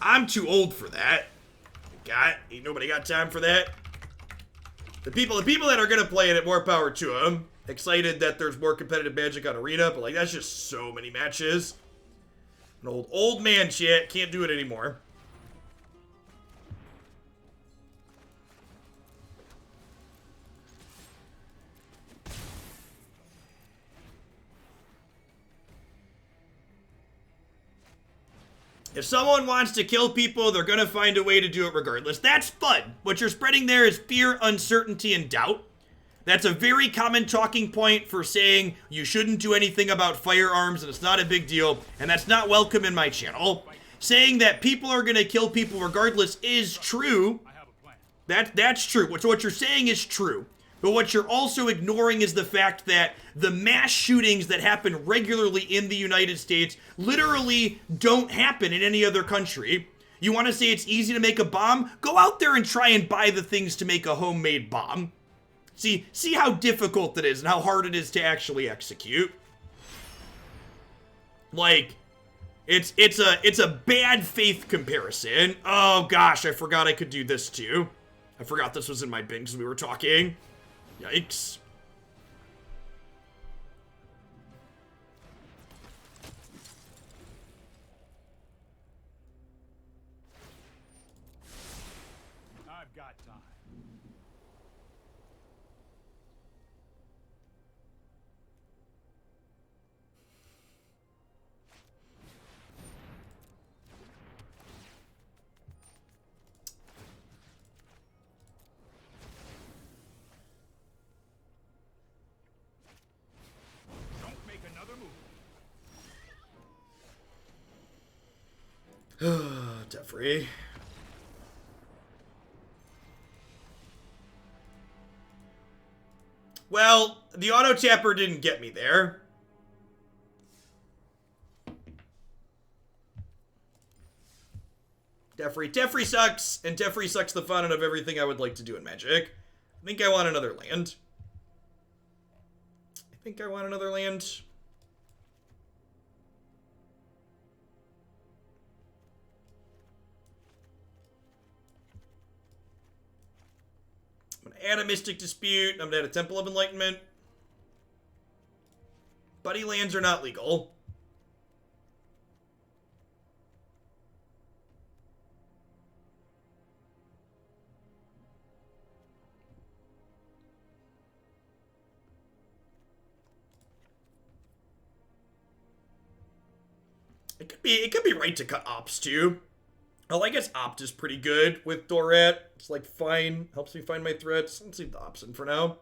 I'm too old for that. Ain't nobody got time for that. The people that are gonna play it, more power to them. Excited that there's more competitive Magic on Arena, but like that's just so many matches. An old man shit, can't do it anymore. If someone wants to kill people, they're gonna find a way to do it regardless. That's fun. What you're spreading there is fear, uncertainty, and doubt. That's a very common talking point for saying you shouldn't do anything about firearms and it's not a big deal, and that's not welcome in my channel. Saying that people are gonna kill people regardless is true. That's true. So what you're saying is true. But what you're also ignoring is the fact that the mass shootings that happen regularly in the United States literally don't happen in any other country. You want to say it's easy to make a bomb? Go out there and try and buy the things to make a homemade bomb. See how difficult it is and how hard it is to actually execute. Like, it's a bad faith comparison. Oh gosh, I forgot I could do this too. I forgot this was in my bin because we were talking. Yikes. I've got time. Jeffrey. Well, the auto tapper didn't get me there. Teferi sucks, and Teferi sucks the fun out of everything I would like to do in Magic. I think I want another land. I'm gonna add a Mystic Dispute. I'm gonna add a Temple of Enlightenment. Buddy lands are not legal. It could be right to cut Ops too. Oh, I guess Opt is pretty good with Dorat. It's like fine, helps me find my threats. Let's leave the Ops in for now.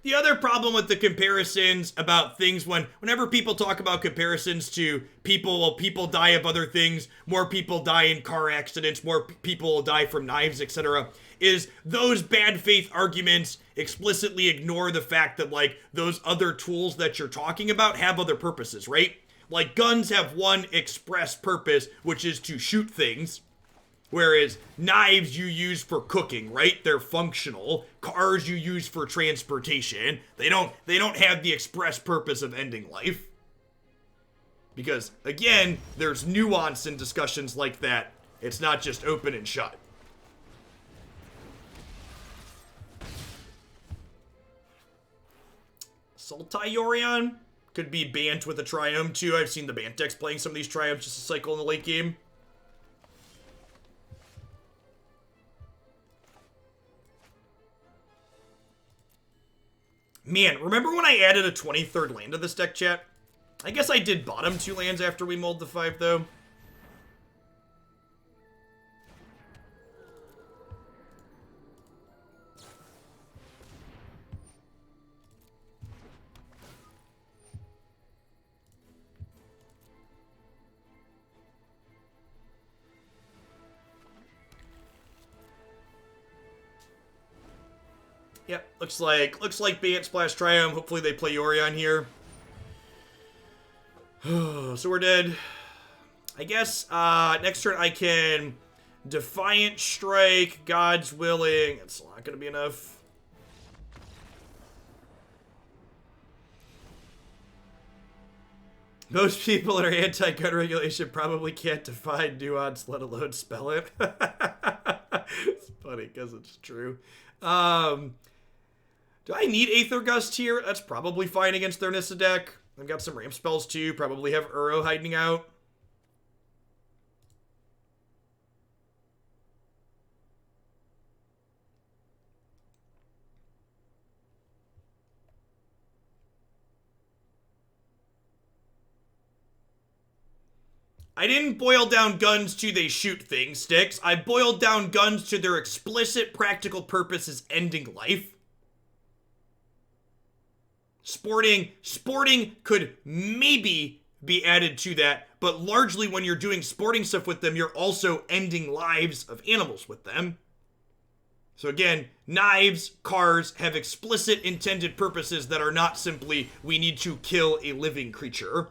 The other problem with the comparisons about things whenever people talk about comparisons to people, well, people die of other things, more people die in car accidents, more people will die from knives, etc., is those bad faith arguments explicitly ignore the fact that, like, those other tools that you're talking about have other purposes, right? Like, guns have one express purpose, which is to shoot things. Whereas knives you use for cooking, right? They're functional. Cars you use for transportation. They don't have the express purpose of ending life. Because, again, there's nuance in discussions like that. It's not just open and shut. Sultai Yorion could be banned with a Triome too. I've seen the Bant decks playing some of these Triomes just to cycle in the late game. Man, remember when I added a 23rd land to this deck, chat? I guess I did bottom 2 lands after we mulled the 5, though. Yep, looks like Bant Splash Triome. Hopefully they play Yorion here. So we're dead. I guess next turn I can Defiant Strike, God's Willing. It's not gonna be enough. Most people that are anti-gun regulation probably can't define nuance, let alone spell it. It's funny because it's true. Do I need Aether Gust here? That's probably fine against their Nissa deck. I've got some ramp spells too. Probably have Uro hiding out. I didn't boil down guns to they shoot things, Sticks. I boiled down guns to their explicit practical purpose is ending life. Sporting could maybe be added to that, but largely when you're doing sporting stuff with them, you're also ending lives of animals with them. So again, knives, cars have explicit intended purposes that are not simply, we need to kill a living creature.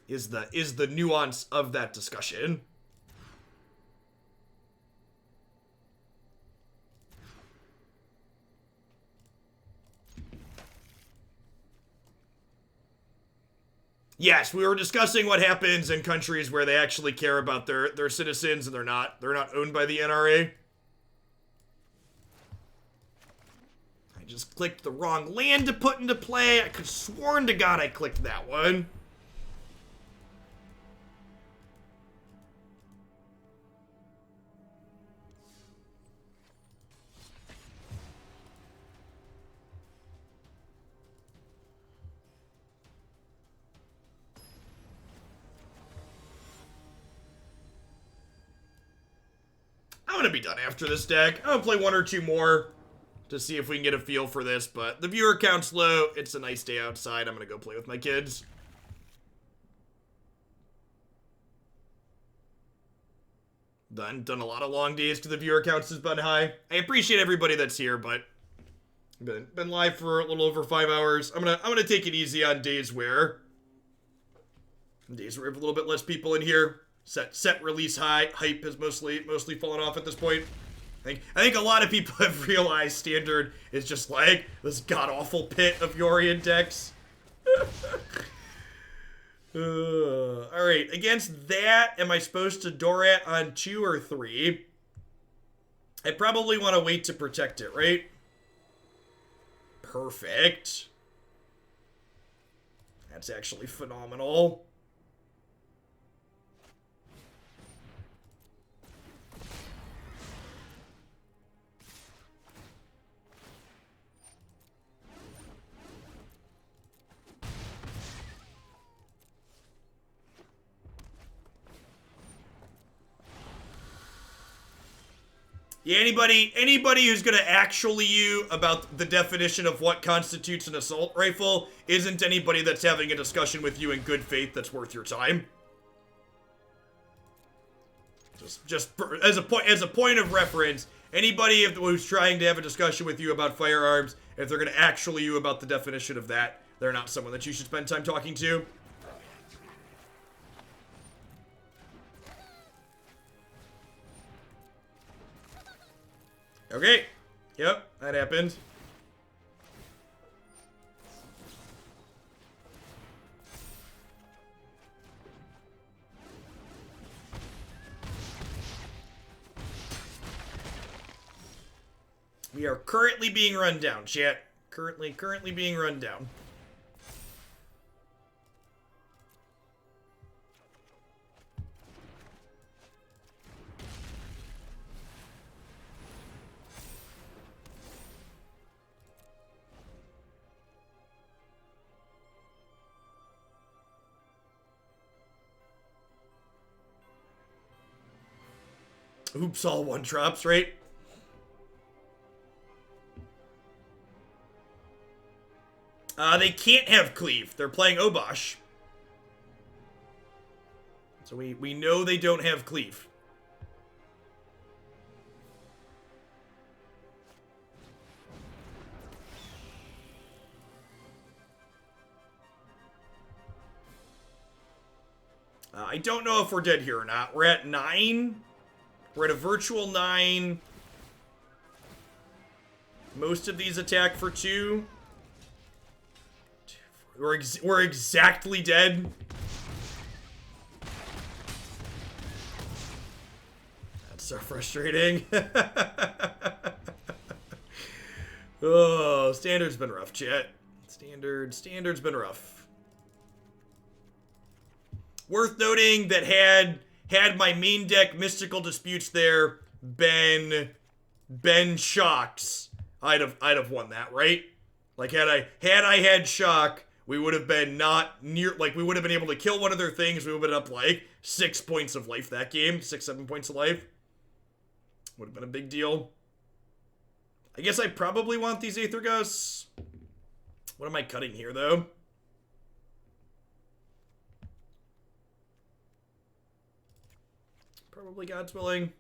Is the nuance of that discussion. Yes, we were discussing what happens in countries where they actually care about their citizens and they're not owned by the NRA. I just clicked the wrong land to put into play. I could have sworn to God I clicked that one. gonna be done after this deck. I'm gonna play one or two more to see if we can get a feel for this, but the viewer count's low. It's a nice day outside. I'm gonna go play with my kids. Done a lot of long days because the viewer counts has been high. I appreciate everybody that's here, but been live for a little over 5 hours. I'm gonna take it easy on days where we have a little bit less people in here. Set release hype has mostly fallen off at this point. I think a lot of people have realized Standard is just like this god-awful pit of Yorion decks. Alright, against that, am I supposed to Dorat on 2 or 3? I probably want to wait to protect it, right? Perfect. That's actually phenomenal. Yeah, anybody who's gonna actually you about the definition of what constitutes an assault rifle isn't anybody that's having a discussion with you in good faith that's worth your time. Just as a point of reference, anybody who's trying to have a discussion with you about firearms, if they're gonna actually you about the definition of that, they're not someone that you should spend time talking to. Okay. Yep, that happened. We are currently being run down, chat. Currently being run down. Oops, all one drops, right? They can't have cleave. They're playing Obosh. So we know they don't have cleave. I don't know if we're dead here or not. We're at 9. We're at a virtual 9. Most of these attack for 2. We're exactly dead. That's so frustrating. Oh, Standard's been rough, chat. Standard's been rough. Worth noting that had my main deck Mystical Disputes there been Shocks, I'd have won that, right? Like had I had Shock, we would have been not near, like we would have been able to kill one of their things. We would have been up like 6 points of life that game, 6-7 points of life. Would have been a big deal. I guess I probably want these Aether Ghosts. What am I cutting here though? Probably God's willing.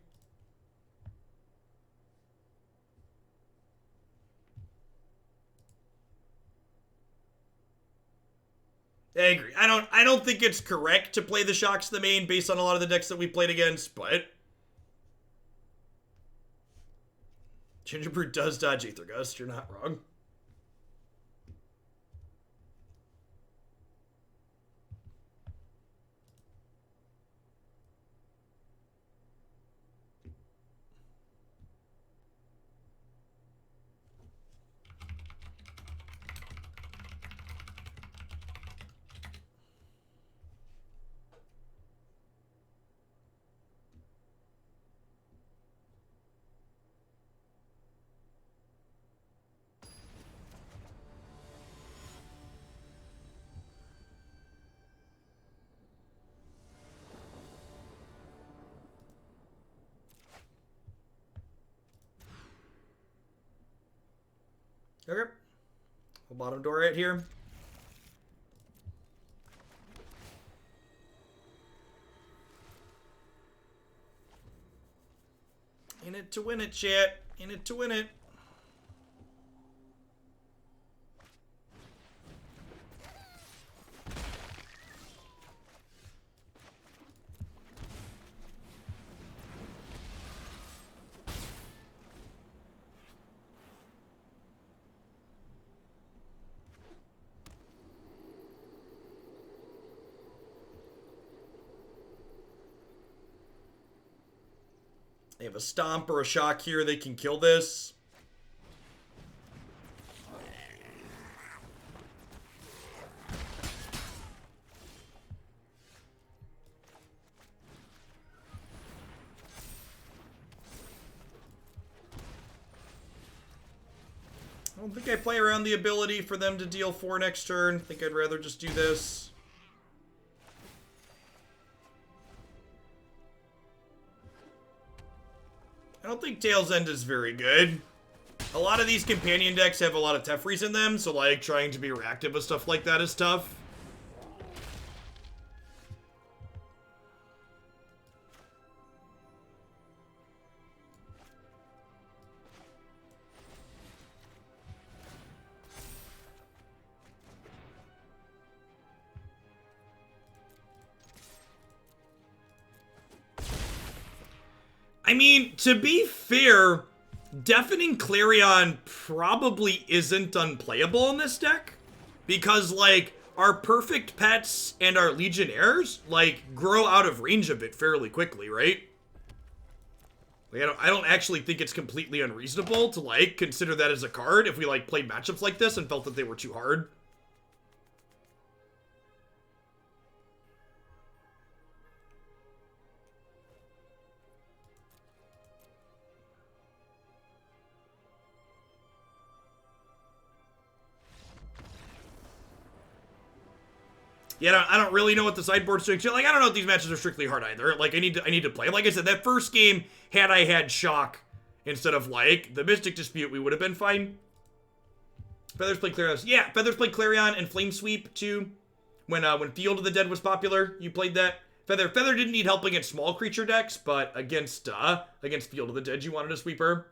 I agree. I don't think it's correct to play the Shocks the main based on a lot of the decks that we played against, but Gingerbread does dodge Aether Ghost. You're not wrong. Okay. We'll bottom door it here. In it to win it, chat. In it to win it. They have a stomp or a shock here. They can kill this. I don't think I play around the ability for them to deal 4 next turn. I think I'd rather just do this. I don't think Tail's End is very good. A lot of these companion decks have a lot of Tefris in them, so like trying to be reactive with stuff like that is tough. I mean, to be fair, Deafening Clarion probably isn't unplayable in this deck. Because, like, our perfect pets and our Legionnaires, like, grow out of range of it fairly quickly, right? Like, I don't actually think it's completely unreasonable to, like, consider that as a card if we, like, played matchups like this and felt that they were too hard. Yeah, I don't really know what the sideboard's doing. Like, I don't know if these matches are strictly hard either. Like, I need to play. Like I said, that first game, had I had Shock instead of, like, the Mystic Dispute, we would have been fine. Feathers played Clarion. Yeah, Feathers played Clarion and Flame Sweep, too. When Field of the Dead was popular, you played that. Feather didn't need help against small creature decks, but against Field of the Dead, you wanted a Sweeper.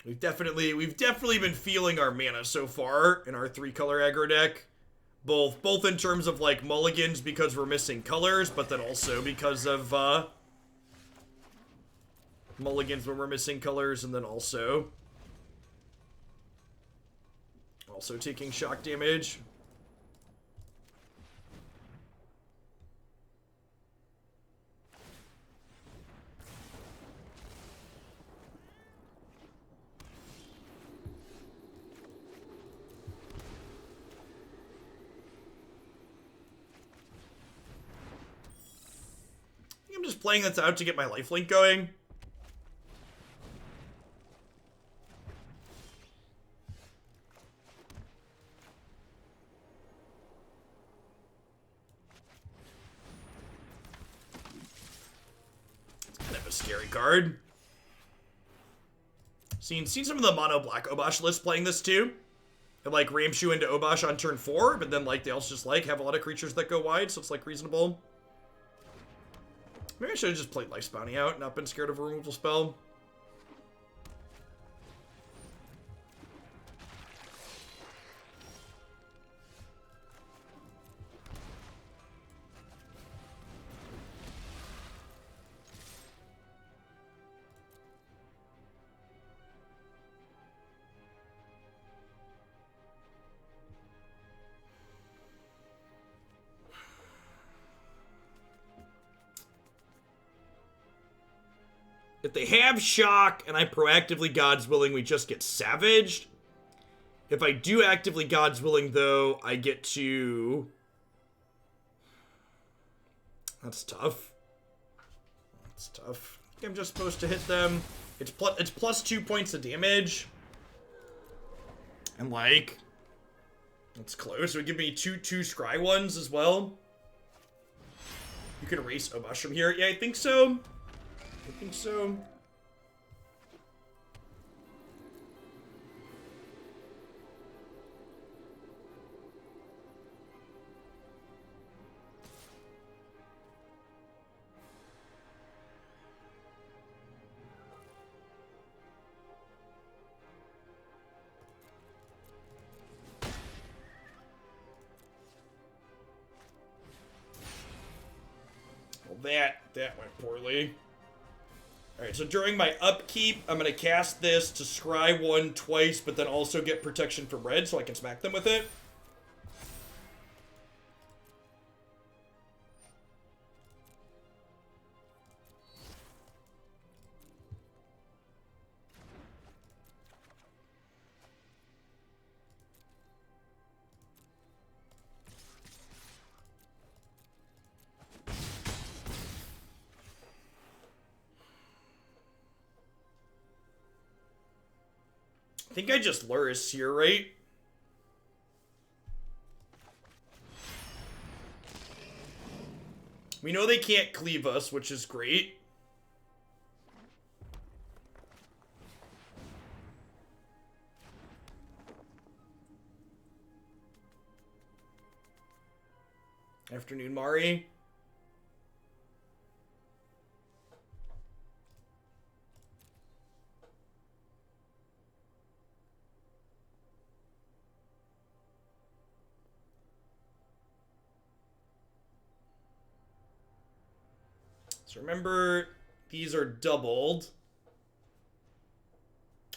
We've definitely been feeling our mana so far in our 3-color aggro deck. Both in terms of, like, mulligans because we're missing colors, but then also because of, mulligans when we're missing colors, and then also taking shock damage. I'm just playing this out to get my lifelink going. It's kind of a scary card. Seen some of the mono black Obosh lists playing this too. And like Ramshu into Obosh on turn 4, but then like they also just like have a lot of creatures that go wide, so it's like reasonable. Maybe I should have just played Life's Bounty out, not been scared of a removal spell. If they have shock and I proactively God's Willing, we just get savaged. If I do actively God's Willing, though, I get to... That's tough. That's tough. I think I'm just supposed to hit them. It's plus 2 points of damage. And like... That's close. It would give me two scry ones as well. You can erase Obosh from here. Yeah, I think so. I think so. That went poorly. Alright, so during my upkeep, I'm going to cast this to scry one twice, but then also get protection from red so I can smack them with it. I think I just Lurrus here, right? We know they can't cleave us, which is great. Afternoon, Mari. So remember, these are doubled.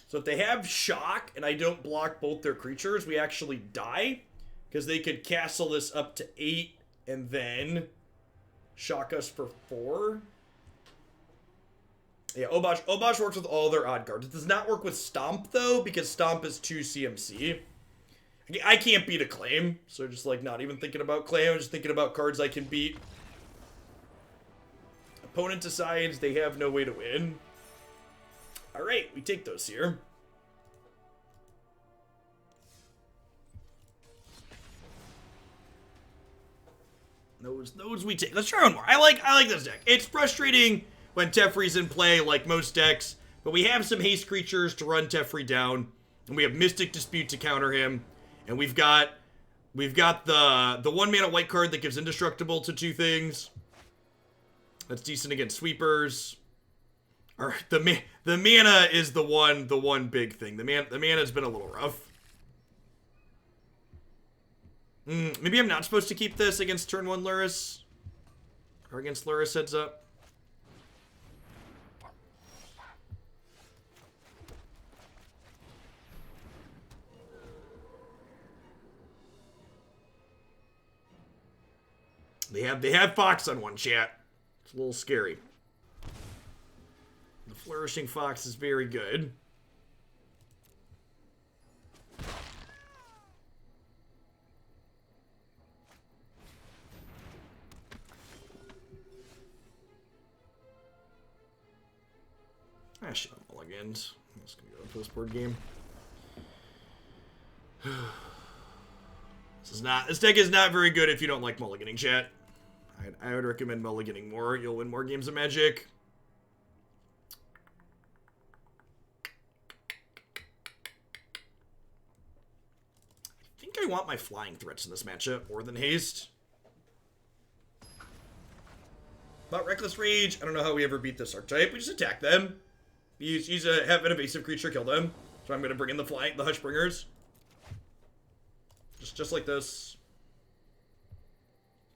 So if they have shock and I don't block both their creatures, we actually die. Because they could castle this up to 8 and then shock us for 4. Yeah, Obosh works with all their odd cards. It does not work with Stomp, though, because Stomp is 2 CMC. I can't beat a claim, so just, like, not even thinking about claim. I'm just thinking about cards I can beat. Opponent decides they have no way to win. Alright, we take those here. Those we take. Let's try one more. I like this deck. It's frustrating when Teferi's in play, like most decks, but we have some haste creatures to run Teferi down, and we have Mystic Dispute to counter him, and we've got the 1-mana white card that gives indestructible to 2 things. That's decent against sweepers. Or the mana is the one big thing. The mana's been a little rough. Maybe I'm not supposed to keep this against turn 1 Lurrus. Or against Lurrus heads up. They have Fox on one, chat. It's a little scary. The Flourishing Fox is very good. I should have mulligans. I'm just gonna go to this board game. This deck is not very good if you don't like mulliganing, chat. I would recommend mulliganing more. You'll win more games of Magic. I think I want my flying threats in this matchup more than haste. About Reckless Rage, I don't know how we ever beat this archetype. We just attack them. Have an evasive creature, kill them. So I'm going to bring in the Hushbringers. Just like this.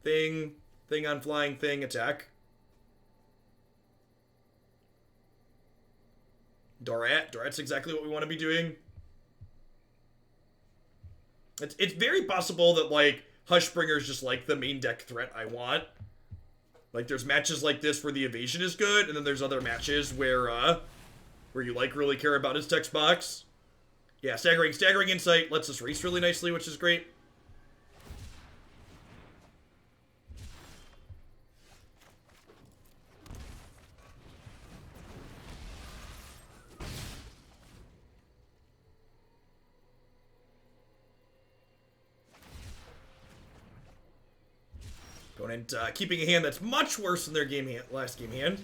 Thing on flying, thing, attack. Dorat's exactly what we want to be doing. It's very possible that, like, Hushbringer is just, like, the main deck threat I want. Like, there's matches like this where the evasion is good, and then there's other matches where you, like, really care about his text box. Yeah, Staggering Insight lets us race really nicely, which is great. Opponent keeping a hand that's much worse than their last game hand.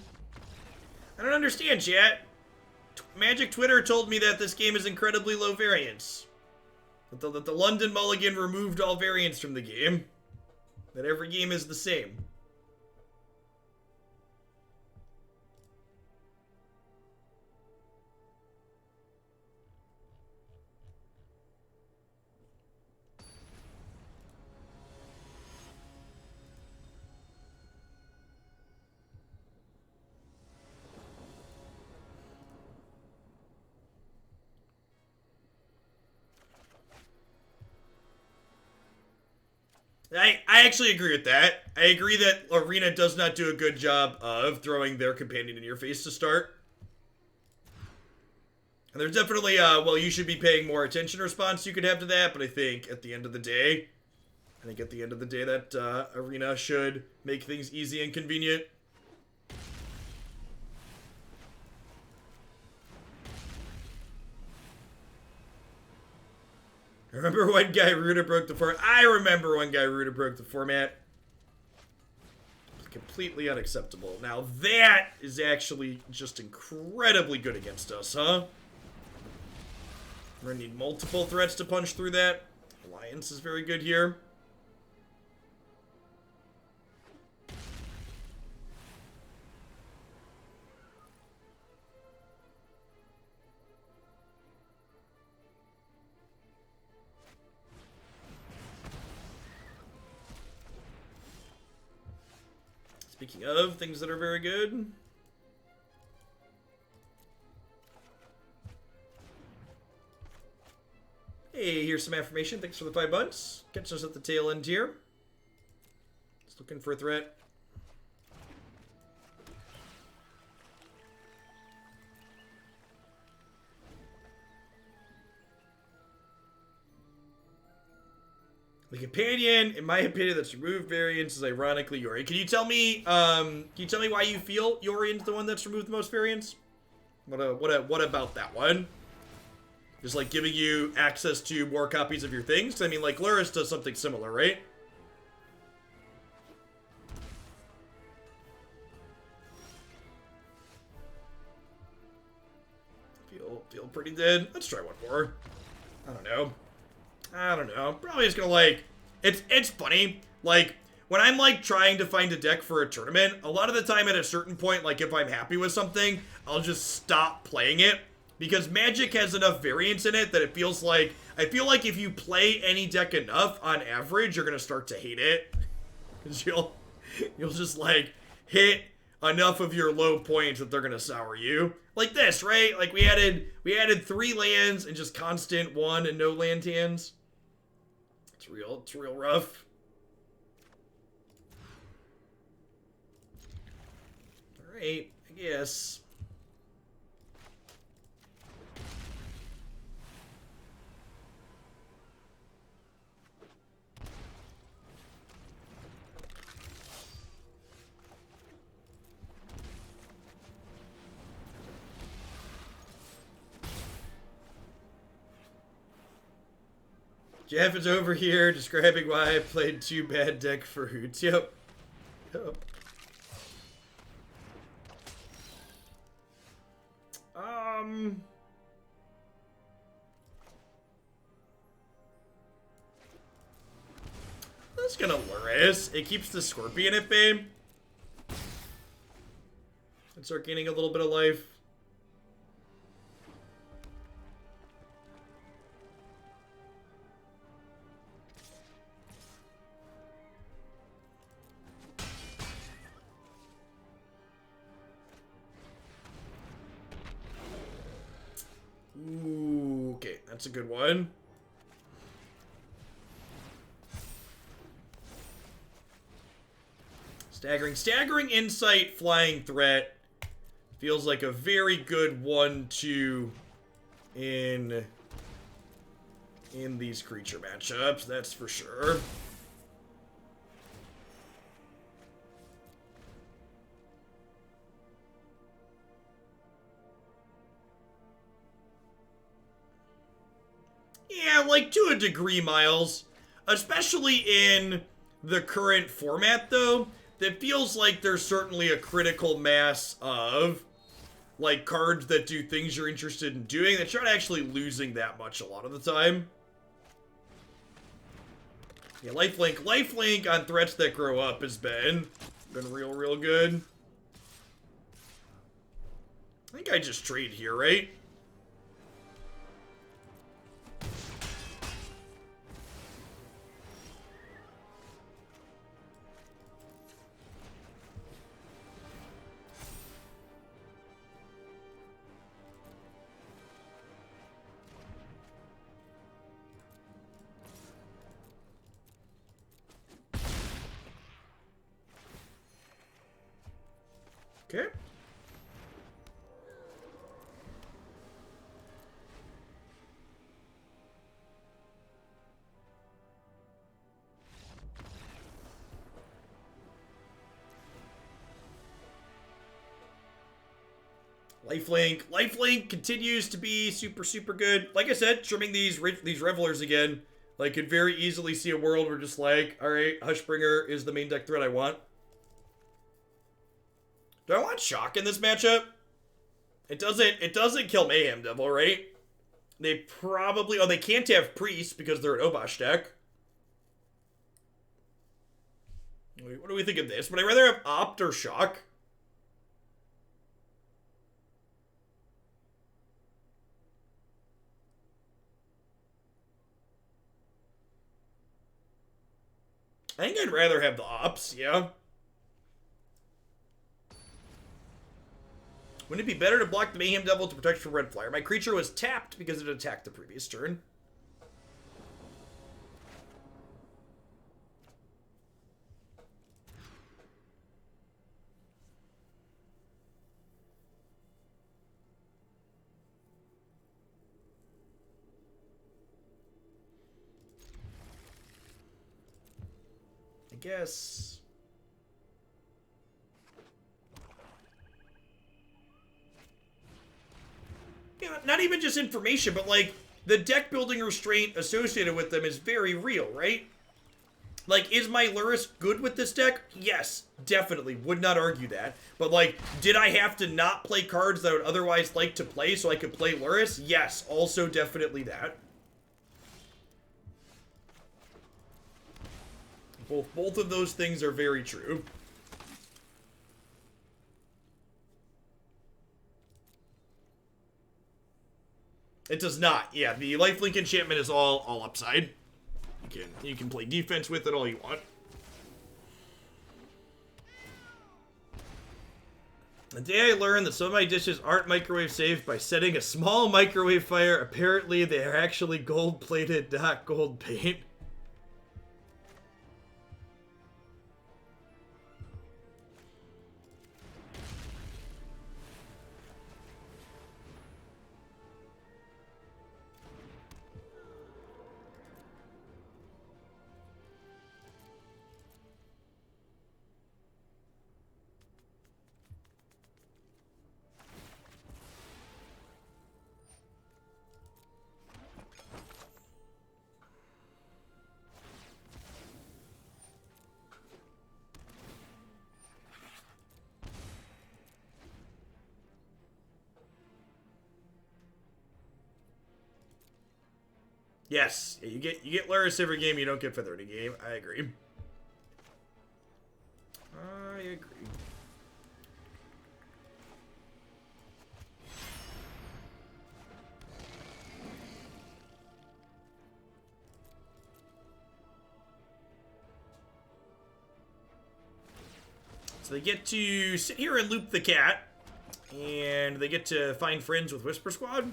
I don't understand, chat. Magic Twitter told me that this game is incredibly low variance. That the London Mulligan removed all variance from the game. That every game is the same. I actually agree with that. I agree that Arena does not do a good job of throwing their companion in your face to start. And there's definitely, well, you should be paying more attention response you could have to that, but I think at the end of the day, that Arena should make things easy and convenient. Remember when Guy Ruda broke the format? I remember when Guy Ruda broke the format. Completely unacceptable. Now that is actually just incredibly good against us, huh? We're gonna need multiple threats to punch through that. Alliance is very good here. Speaking of things that are very good. Hey, here's some affirmation. Thanks for the 5 months. Catch us at the tail end here. Just looking for a threat. The companion, in my opinion, that's removed variance is ironically Yori. Can you tell me why you feel Yorian's the one that's removed the most variance? What about that one? Just like giving you access to more copies of your things? I mean, like Lurrus does something similar, right? Feel pretty dead. Let's try one more. I don't know. Probably just gonna like, it's funny. Like, when I'm like trying to find a deck for a tournament, a lot of the time at a certain point, like if I'm happy with something, I'll just stop playing it. Because Magic has enough variance in it that it feels like, I feel like if you play any deck enough, on average, you're gonna start to hate it. Because you'll just like hit enough of your low points that they're gonna sour you. Like this, right? Like we added 3 lands and just constant 1 and no land hands. It's real rough. Alright, I guess. Jeff is over here describing why I played 2 bad deck for Hoots. Yep. That's gonna Lurrus. It keeps the Scorpion at bay. And start gaining a little bit of life. Ooh, okay, that's a good one. Staggering Insight, Flying Threat. Feels like a very good 1-2 in these creature matchups, that's for sure. Yeah, like to a degree, Miles. Especially in the current format, though, that feels like there's certainly a critical mass of, like, cards that do things you're interested in doing that you're not actually losing that much a lot of the time. Yeah, lifelink on threats that grow up has been real good. I think I just trade here, right? Okay. Lifelink continues to be super good. Like I said, trimming these Revelers again. Like, could very easily see a world where just like, alright, Hushbringer is the main deck threat I want. Do I want Shock in this matchup? It doesn't kill Mayhem Devil, right? They probably... Oh, they can't have Priest because they're an Obosh deck. Wait, what do we think of this? Would I rather have Opt or Shock? I think I'd rather have the Ops, yeah. Wouldn't it be better to block the Mayhem Devil to protect from Red Flyer? My creature was tapped because it attacked the previous turn. I guess... Yeah, not even just information, but like, the deck building restraint associated with them is very real, right? Like, is my Lurrus good with this deck? Yes, definitely. Would not argue that. But like, did I have to not play cards that I would otherwise like to play so I could play Lurrus? Yes, also definitely that. Both of those things are very true. It does not. Yeah, the lifelink enchantment is all upside. You can play defense with it all you want. The day I learned that some of my dishes aren't microwave safe by setting a small microwave fire, apparently they are actually gold-plated, not gold paint. Yes, you get Lurrus every game, you don't get Feather in a game. I agree. I agree. So they get to sit here and loop the cat, and they get to find friends with Whisper Squad.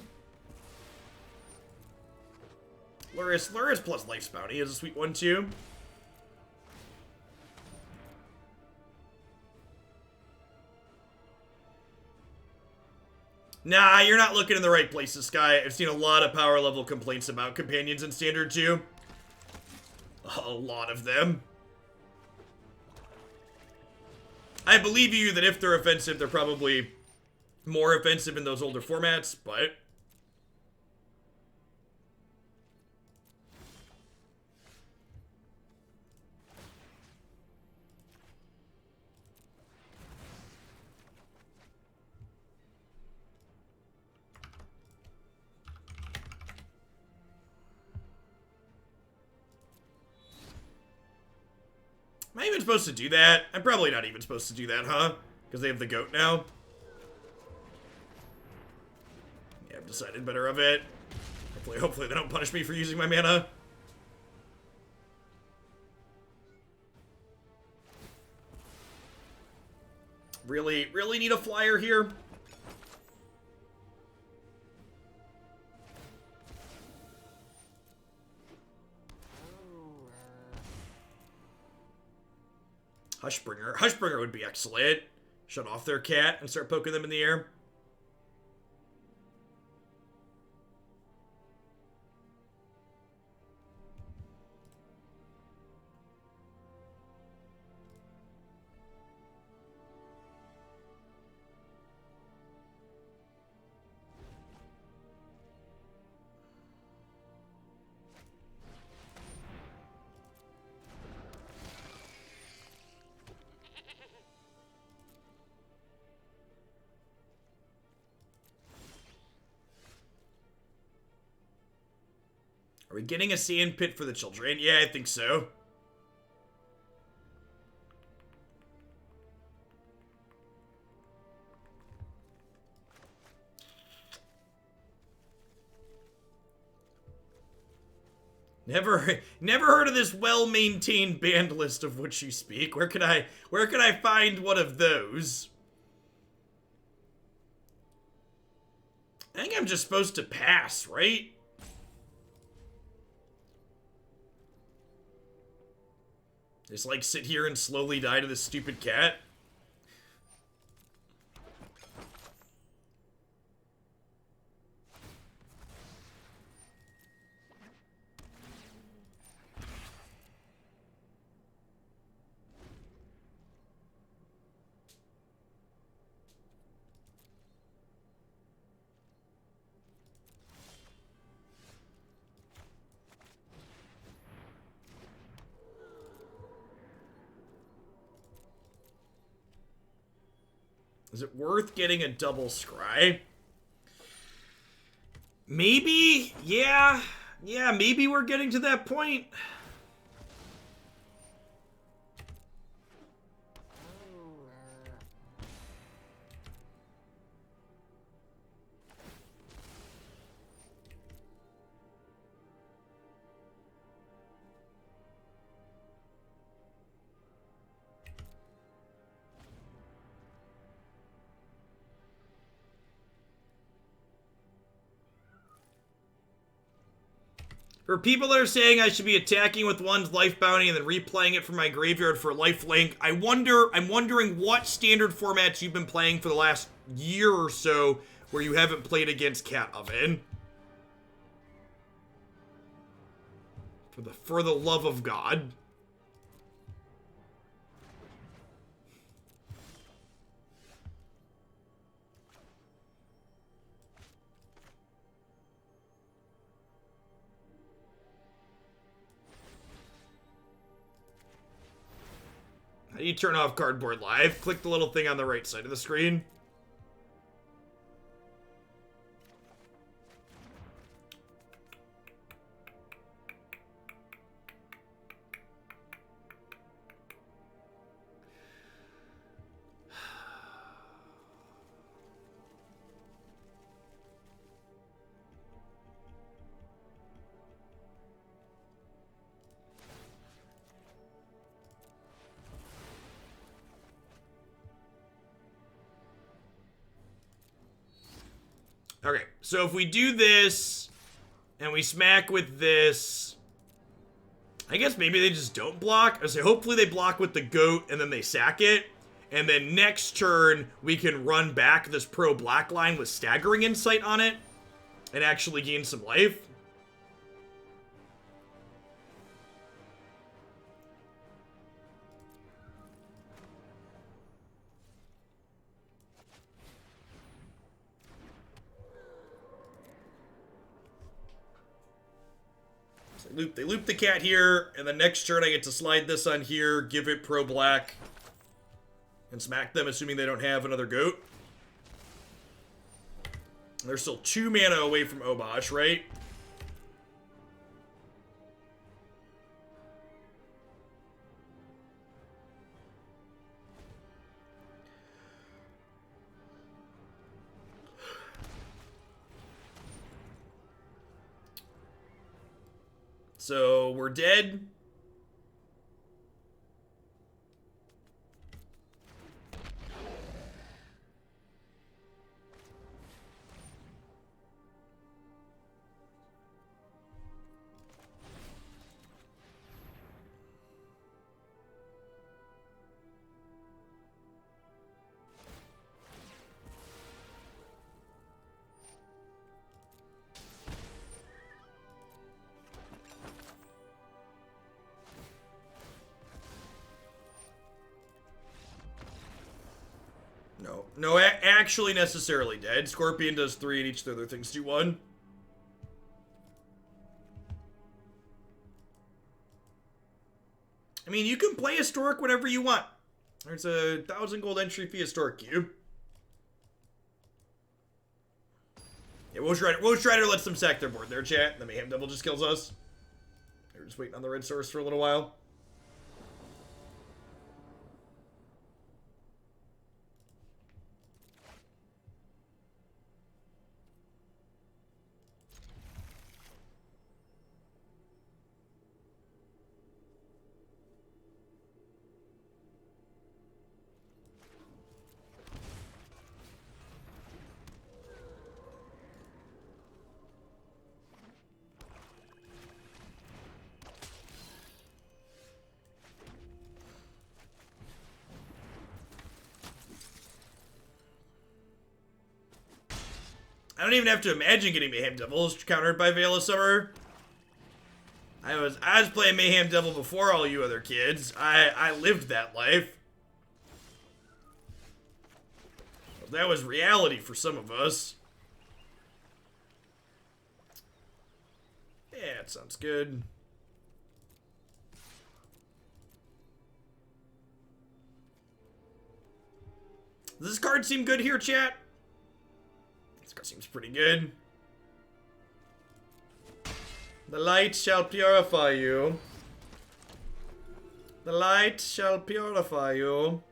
Lurrus plus Life's Bounty is a sweet one, too. Nah, you're not looking in the right places, Sky. I've seen a lot of power level complaints about companions in Standard 2. A lot of them. I believe you that if they're offensive, they're probably more offensive in those older formats, but... Am I even supposed to do that? I'm probably not even supposed to do that, huh? Because they have the goat now. Yeah, I've decided better of it. Hopefully they don't punish me for using my mana. Really need a flyer here? Hushbringer. Hushbringer would be excellent. Shut off their cat and start poking them in the air. Are we getting a sand pit for the children? Yeah, I think so. Never heard of this well-maintained band list of which you speak. Where can I find one of those? I think I'm just supposed to pass, right? Just like sit here and slowly die to this stupid cat. Is it worth getting a double scry? Maybe? Yeah, maybe we're getting to that point. For people that are saying I should be attacking with one's life bounty and then replaying it from my graveyard for lifelink, I'm wondering what standard formats you've been playing for the last year or so where you haven't played against Cat Oven. For the love of God. How do you turn off Cardboard Live? Click the little thing on the right side of the screen. Okay, so if we do this, and we smack with this, I guess maybe they just don't block. I say hopefully they block with the goat, and then they sack it, and then next turn we can run back this pro-black line with Staggering Insight on it and actually gain some life. They loop the cat here, and the next turn I get to slide this on here, give it pro-black, and smack them, assuming they don't have another goat. They're still 2 mana away from Obosh, right? So, we're dead. No, actually necessarily dead. Scorpion does 3 and each of the other things do 1. I mean, you can play Historic whenever you want. There's a 1,000 gold entry fee Historic cube. Yeah, Woe Strider lets them sack their board there, chat. The Mayhem Devil just kills us. They're just waiting on the red source for a little while. I don't even have to imagine getting Mayhem Devils countered by Veil of Summer. I was playing Mayhem Devil before all you other kids. I lived that life. Well, that was reality for some of us. Yeah, it sounds good. Does this card seem good here, chat? This card seems pretty good. The light shall purify you. The light shall purify you.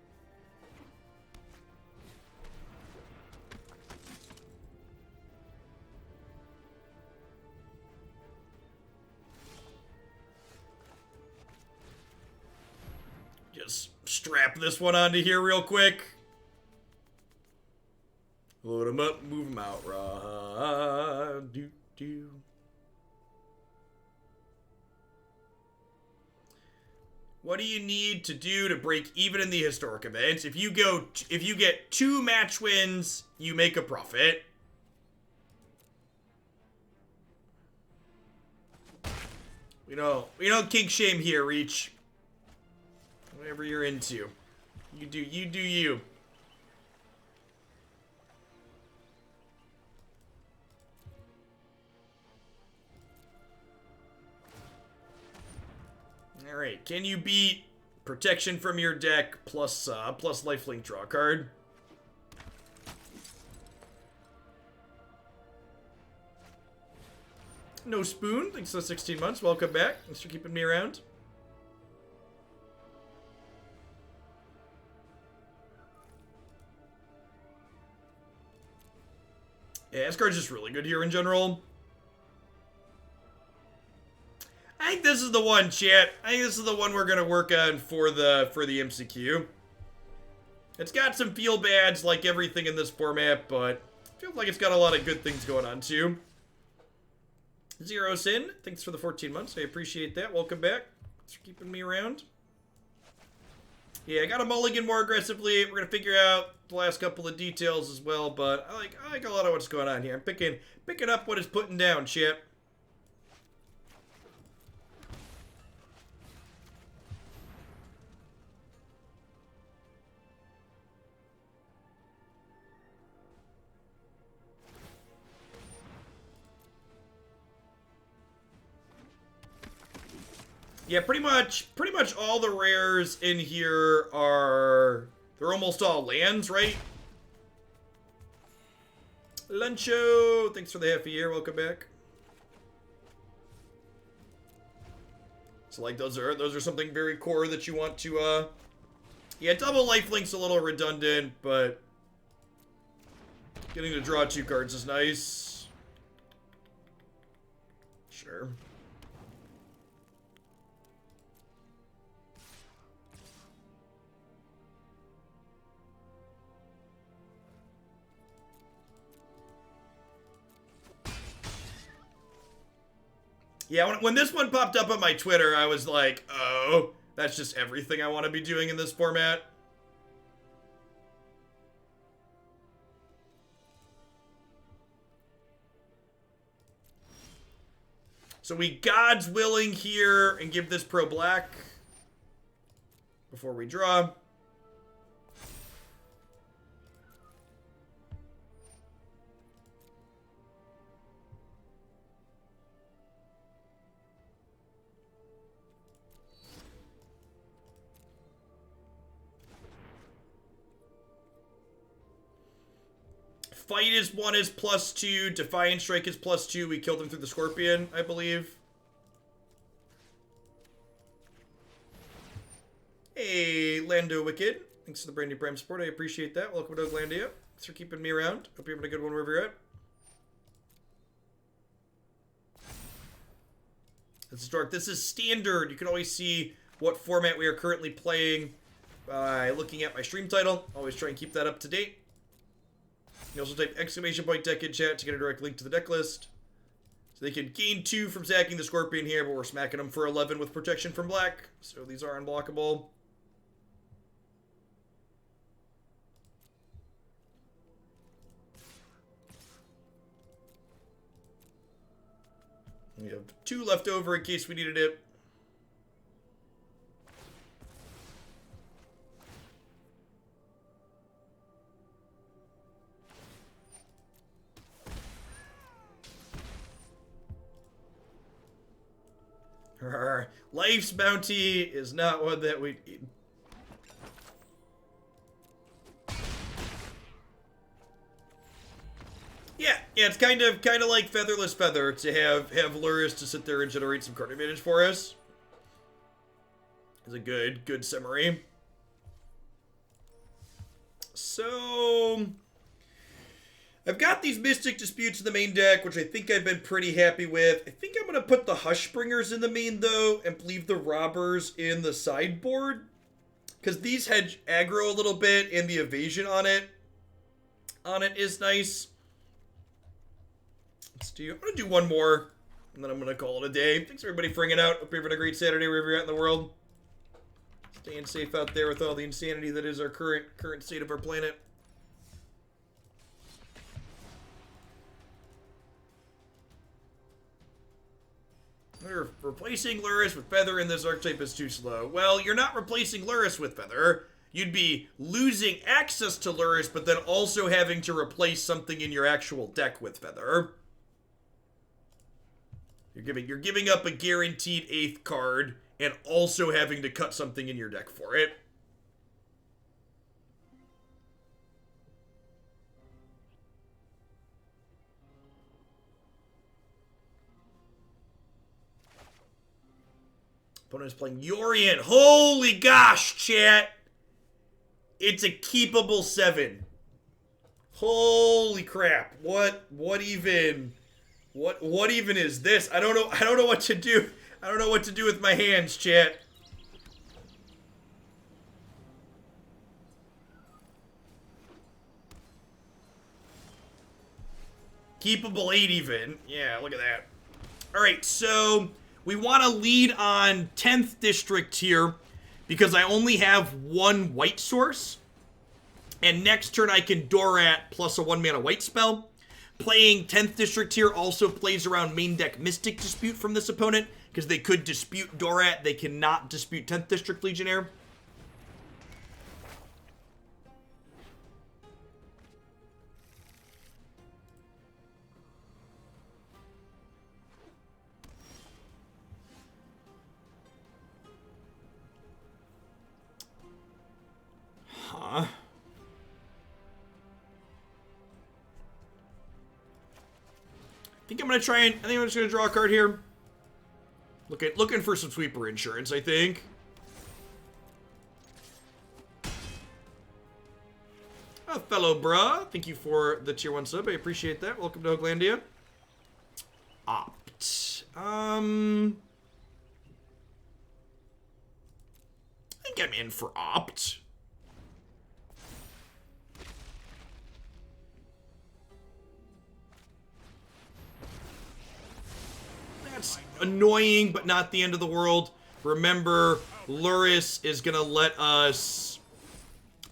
Just strap this one onto here real quick. Load them up, move them out. Do. What do you need to do to break even in the historic events? If you get 2 match wins, you make a profit. We don't kink shame here, Reach. Whatever you're into. You do you. Alright, can you beat protection from your deck plus lifelink draw card? No Spoon, thanks for the 16 months, welcome back. Thanks for keeping me around. Yeah, this card's just really good here in general. I think this is the one, chat. I think this is the one we're gonna work on for the MCQ. It's got some feel bads like everything in this format, but feels like it's got a lot of good things going on too. Zero Sin, thanks for the 14 months. I appreciate that. Welcome back. Thanks for keeping me around. Yeah, I got to mulligan more aggressively. We're gonna figure out the last couple of details as well, but I like a lot of what's going on here. I'm picking up what is putting down, chip. Yeah, pretty much all the rares in here they're almost all lands, right? Luncho, thanks for the half a year. Welcome back. So like those are something very core that you want to yeah, double lifelink's a little redundant, but getting to draw 2 cards is nice. Sure. Yeah, when this one popped up on my Twitter, I was like, oh, that's just everything I want to be doing in this format. So we God's willing here and give this pro black before we draw. Fight is +2. Defiant Strike is +2. We killed him through the Scorpion, I believe. Hey, Lando Wicked. Thanks for the brand new Prime support. I appreciate that. Welcome to Landia. Thanks for keeping me around. Hope you're having a good one wherever you're at. This is dark. This is standard. You can always see what format we are currently playing by looking at my stream title. Always try and keep that up to date. You also type !deck in chat to get a direct link to the deck list. So they can gain 2 from sacking the Scorpion here, but we're smacking them for 11 with protection from black. So these are unblockable. We have 2 left over in case we needed it. Life's bounty is not one that we need. Yeah, it's kind of like Featherless Feather to have Lurrus to sit there and generate some card advantage for us. It's a good summary. So I've got these Mystic Disputes in the main deck, which I think I've been pretty happy with. I think I'm going to put the Hushbringers in the main, though, and leave the Robbers in the sideboard. Because these hedge aggro a little bit, and the evasion on it is nice. I'm going to do one more, and then I'm going to call it a day. Thanks, everybody, for hanging out. Hope you're having a great Saturday wherever you're at in the world. Staying safe out there with all the insanity that is our current state of our planet. Replacing Lurrus with Feather in this archetype is too slow. Well, you're not replacing Lurrus with Feather. You'd be losing access to Lurrus, but then also having to replace something in your actual deck with Feather. You're giving up a guaranteed 8th card and also having to cut something in your deck for it. Opponent is playing Yorion. Holy gosh, chat. It's a keepable 7. Holy crap. What even is this? I don't know what to do. I don't know what to do with my hands, chat. Keepable 8 even. Yeah, look at that. All right, so we want to lead on 10th district here because I only have one white source, and next turn I can Dorat plus a 1-mana white spell. Playing 10th District here also plays around main deck Mystic Dispute from this opponent, because they could dispute Dorat, they cannot dispute 10th District Legionnaire. Huh. I think I'm gonna try and I think I'm just gonna draw a card here. Looking for some sweeper insurance, I think. Oh, fellow bruh, thank you for the tier 1 sub. I appreciate that. Welcome to Hoaglandia. Opt. I think I'm in for Opt. That's annoying, but not the end of the world. Remember, Lurrus is gonna let us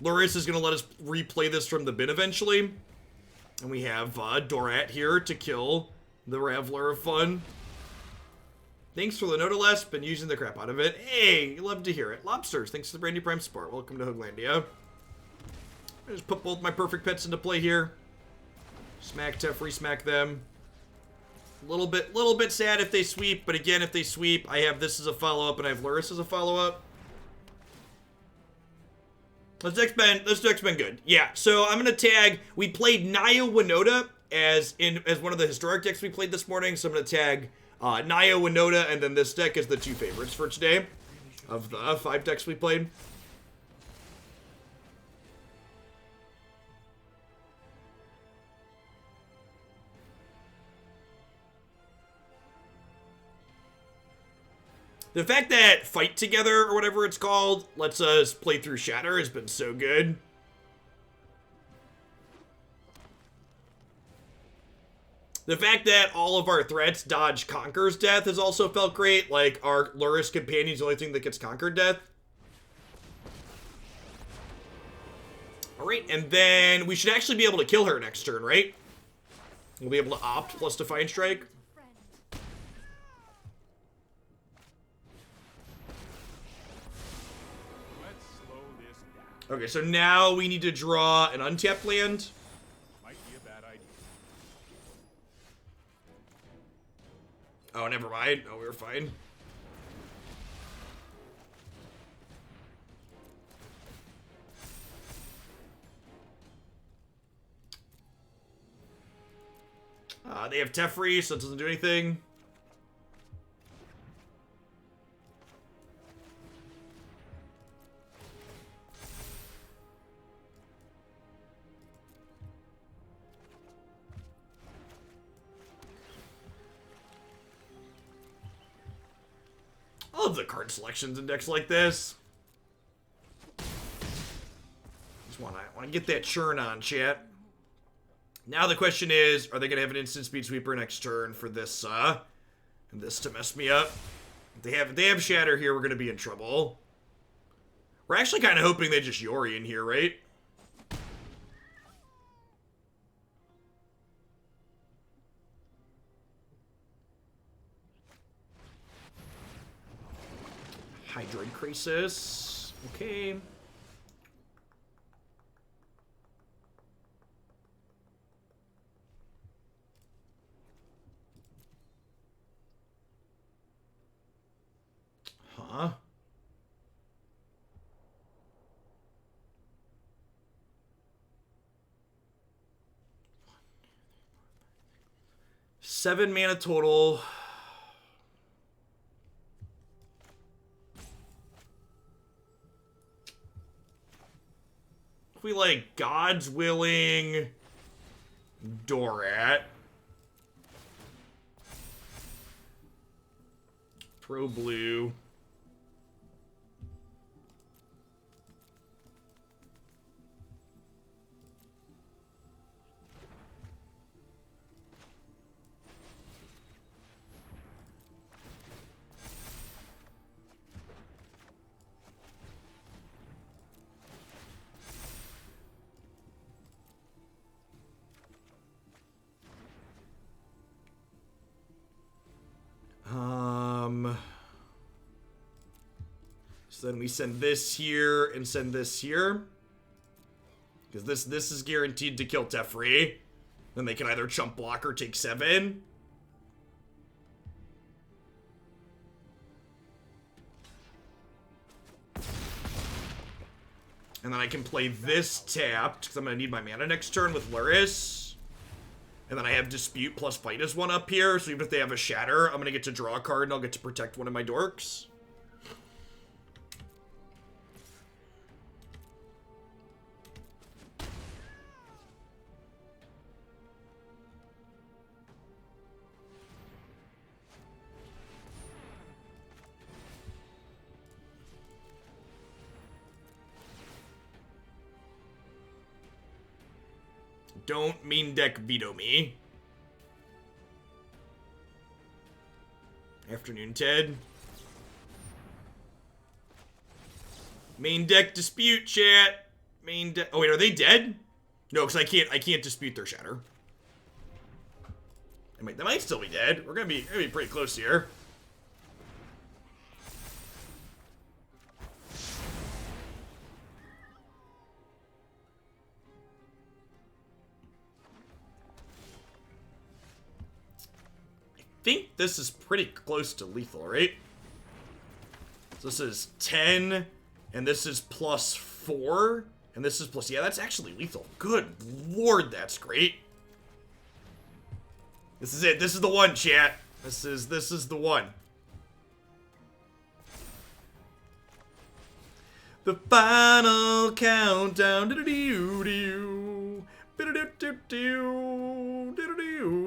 replay this from the bin eventually. And we have Dorat here to kill the Raveler of Fun. Thanks for the Nodaless, been using the crap out of it. Hey, love to hear it. Lobsters, thanks for the Brandy Prime support. Welcome to Hoaglandia. I just put both my perfect pets into play here. Smack Teferi, smack them. Little bit sad if they sweep, but again, if they sweep, I have this as a follow-up and I have Lurrus as a follow-up. This deck's been good. Yeah, so I'm gonna tag. We played Naya Winota as one of the historic decks we played this morning, so I'm gonna tag Naya Winota and then this deck as the 2 favorites for today of the 5 decks we played. The fact that Fight Together, or whatever it's called, lets us play through Shatter has been so good. The fact that all of our threats dodge Conquer's death has also felt great. Like, our Lurrus Companion's the only thing that gets Conquered death. Alright, and then we should actually be able to kill her next turn, right? We'll be able to opt plus Defiant Strike. Okay, so now we need to draw an untapped land. Might be a bad idea. Oh, never mind. Oh, we were fine. They have Teferi, so it doesn't do anything. I love the card selections in decks like this. Just wanna get that churn on, chat. Now the question is, are they gonna have an instant speed sweeper next turn for this to mess me up? If they have Shatter here, we're gonna be in trouble. We're actually kind of hoping they just Yori in here, right? Hydroid Crisis. Okay. Huh? Seven mana total. If we like God's Willing, Dorat, Pro Blue, So then we send this here and send this here. Because this is guaranteed to kill Teferi. Then they can either chump block or take 7. And then I can play this tapped, because I'm going to need my mana next turn with Lurrus. And then I have Dispute plus Fight as one up here, so even if they have a Shatter, I'm going to get to draw a card and I'll get to protect one of my dorks. Don't main deck veto me. Afternoon, Ted. Main deck dispute, chat. Main deck. Oh wait, are they dead? No, because I can't dispute their shatter. They might still be dead. We're gonna be pretty close here. I think this is pretty close to lethal, right? So this is 10, and this is plus 4, and this is plus... Yeah, that's actually lethal. Good lord, that's great. This is it. This is the one, chat. This is the one. The final countdown. Do-do-do-do. Do-do-do-do. Do-do-do-do.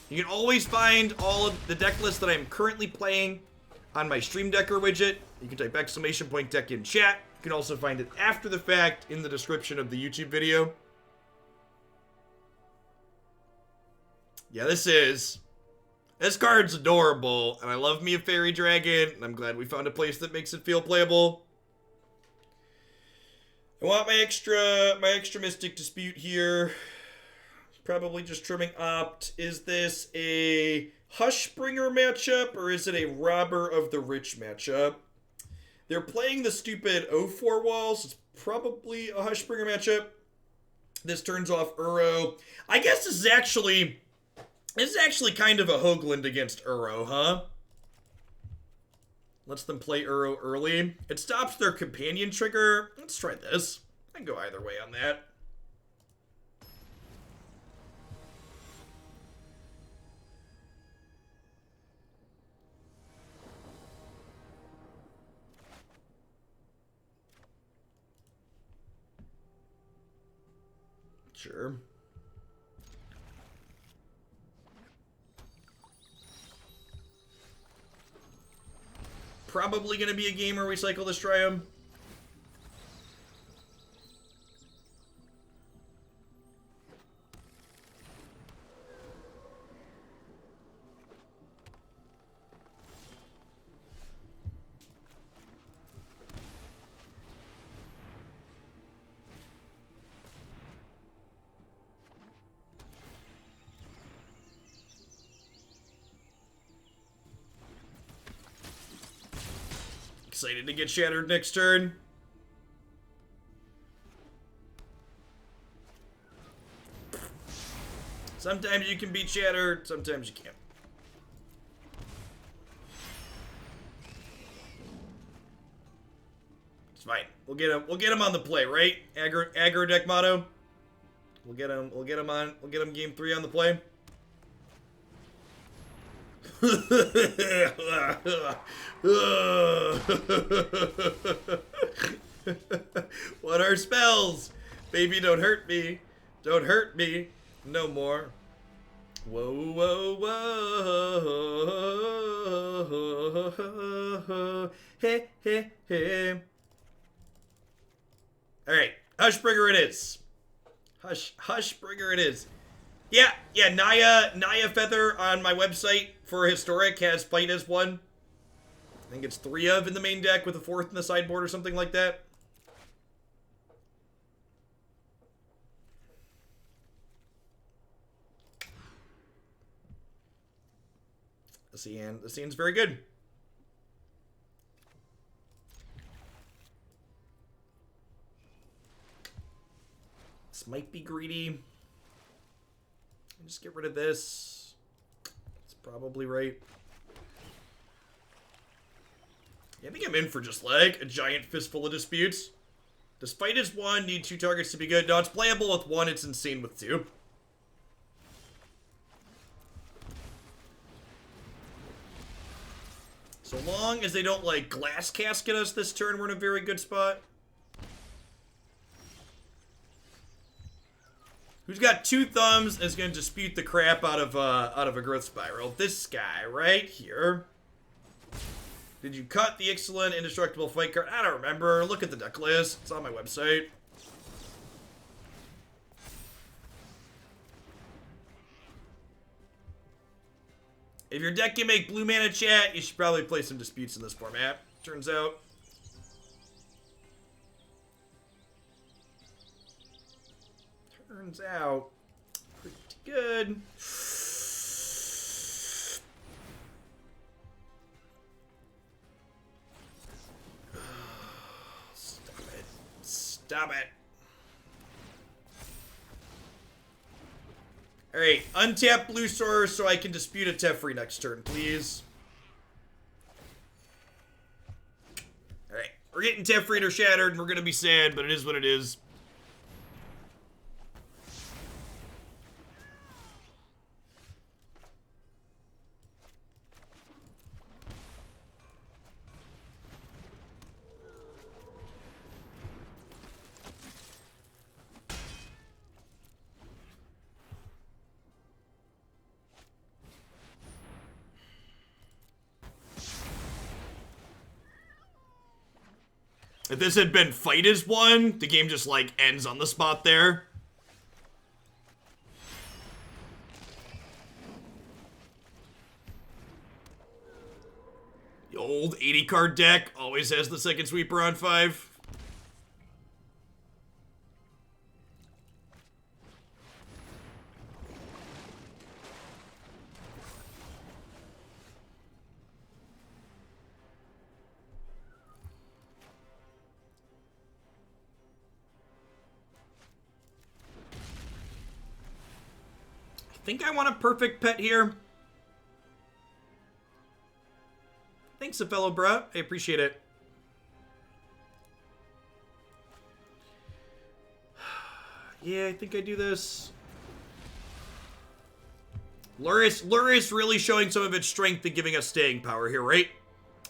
You can always find all of the deck lists that I'm currently playing on my Stream Decker widget. You can type !deck in chat. You can also find it after the fact in the description of the YouTube video. Yeah, this card's adorable, and I love me a Fairy Dragon, and I'm glad we found a place that makes it feel playable. I want my extra Mystic Dispute here. Probably just trimming Opt. Is this a Hushbringer matchup, or is it a Robber of the Rich matchup? They're playing the stupid 0-4 walls. It's probably a Hushbringer matchup. This turns off Uro. I guess this is actually kind of a Hoagland against Uro, huh? Lets them play Uro early. It stops their companion trigger. Let's try this. I can go either way on that. Sure. Probably going to be a game where we cycle this Triome. Excited to get shattered next turn. Sometimes you can beat shattered, sometimes you can't. It's fine. We'll get him on the play, right? Aggro deck motto. We'll get him game 3 on the play. What are spells? Baby, don't hurt me. Don't hurt me. No more. Whoa, whoa, whoa. Hey, hey, hey. Alright. Hushbringer it is. Hushbringer it is. Yeah, Naya Feather on my website for Historic has Fight as one. I think it's 3 of in the main deck with a 4th in the sideboard or something like that. This hand's very good. This might be greedy. Just get rid of this. It's probably right. Yeah, I think I'm in for just like a giant fistful of disputes. Despite his 1, need 2 targets to be good. No, it's playable with 1, it's insane with 2. So long as they don't, like, glass casket us this turn, we're in a very good spot. Who's got 2 thumbs and is going to dispute the crap out of a growth spiral? This guy right here. Did you cut the excellent indestructible fight card? I don't remember. Look at the deck list. It's on my website. If your deck can make blue mana chat, you should probably play some disputes in this format. Turns out. Turns out. Pretty good. Stop it. Stop it. Alright, untap blue source so I can dispute a Teferi next turn, please. Alright, we're getting Teferi or Shattered, and we're gonna be sad, but it is what it is. If this had been fight as 1, the game just, like, ends on the spot there. The old 80-card deck always has the second sweeper on 5. I think I want a perfect pet here. Thanks, a fellow bruh. I appreciate it. Yeah, I think I do this. Lurrus really showing some of its strength and giving us staying power here, right?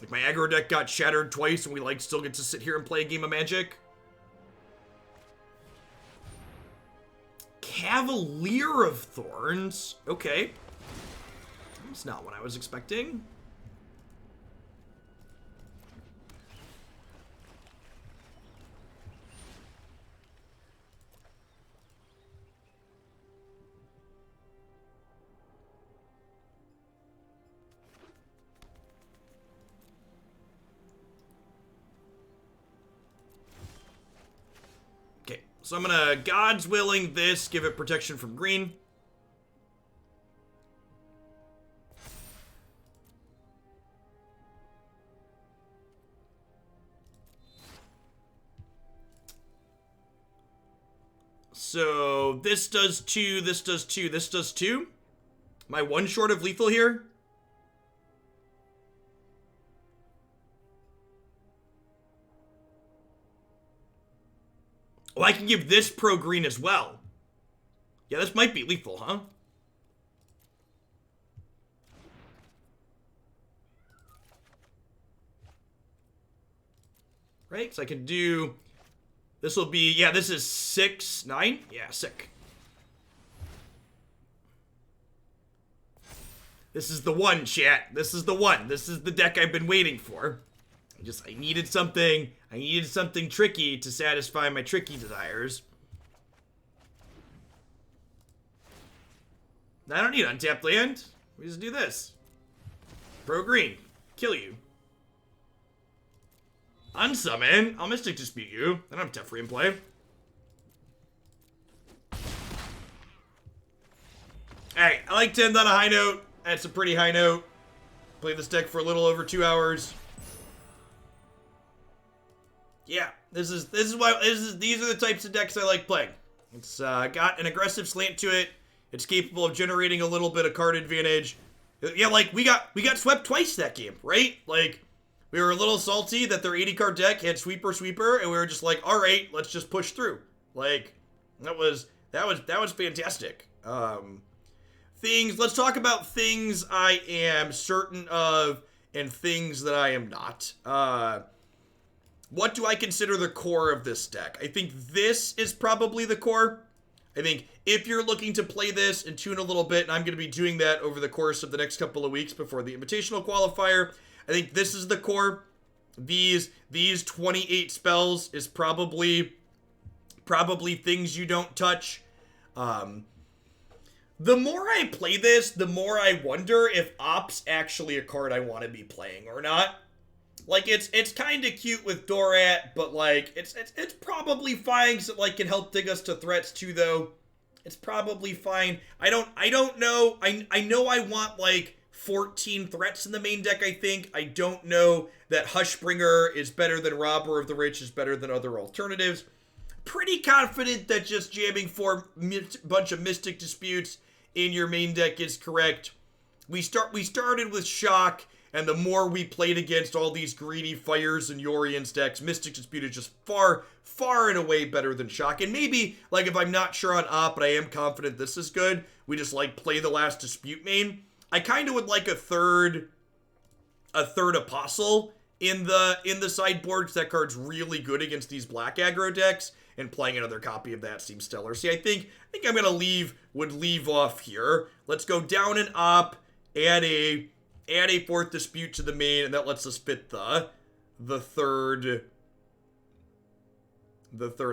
Like, my aggro deck got shattered twice and we, like, still get to sit here and play a game of Magic. Cavalier of Thorns. Okay. That's not what I was expecting. So I'm gonna God's Willing this, give it protection from green. So this does 2, this does 2, this does 2. Am I 1 short of lethal here? Oh, I can give this pro green as well. Yeah, this might be lethal, huh? Right, so I can do... This will be... Yeah, this is 6, 9? Yeah, sick. This is the one, chat. This is the one. This is the deck I've been waiting for. I needed something tricky to satisfy my tricky desires. I don't need untapped land. We just do this. Pro green. Kill you. Unsummon. I'll Mystic Dispute you. I don't have Teferi in play. Alright, I like to end on a high note. That's a pretty high note. Played this deck for a little over 2 hours. Yeah, these are the types of decks I like playing. It's got an aggressive slant to it. It's capable of generating a little bit of card advantage. Yeah, like we got swept twice that game, right? Like we were a little salty that their 80 card deck had sweeper, and we were just like, all right, let's just push through. Like that was fantastic. Let's talk about things I am certain of and things that I am not. What do I consider the core of this deck? I think this is probably the core. I think if you're looking to play this and tune a little bit, and I'm going to be doing that over the course of the next couple of weeks before the Invitational Qualifier, I think this is the core. These 28 spells is probably things you don't touch. The more I play this, the more I wonder if Op's actually a card I want to be playing or not. Like, it's kind of cute with Dorat, but, like, it's probably fine because it, like, can help dig us to threats, too, though. It's probably fine. I don't know. I know I want, like, 14 threats in the main deck, I think. I don't know that Hushbringer is better than Robber of the Rich, is better than other alternatives. Pretty confident that just jamming for a bunch of Mystic Disputes in your main deck is correct. We started with Shock, and the more we played against all these greedy Fires and Yorian's decks, Mystic Dispute is just far and away better than Shock. And maybe, like, if I'm not sure on Op, but I am confident this is good, we just, like, play the last Dispute main. I kind of would like a third Apostle in the sideboard, because that card's really good against these black aggro decks, and playing another copy of that seems stellar. See, I think I'm gonna leave off here. Let's go down an Op, add a fourth Dispute to the main, and that lets us fit the third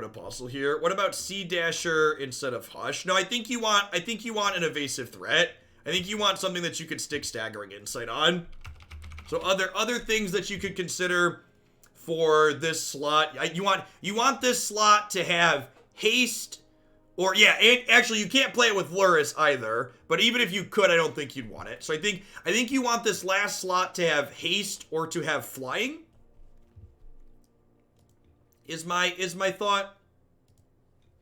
Apostle here. What about Sea Dasher instead of Hush? No, I think you want an evasive threat. I think you want something that you could stick Staggering Insight on. So other things that you could consider for this slot. You want this slot to have haste, or yeah, and actually you can't play it with Lurrus either. But even if you could, I don't think you'd want it. So I think you want this last slot to have haste or to have flying. Is my thought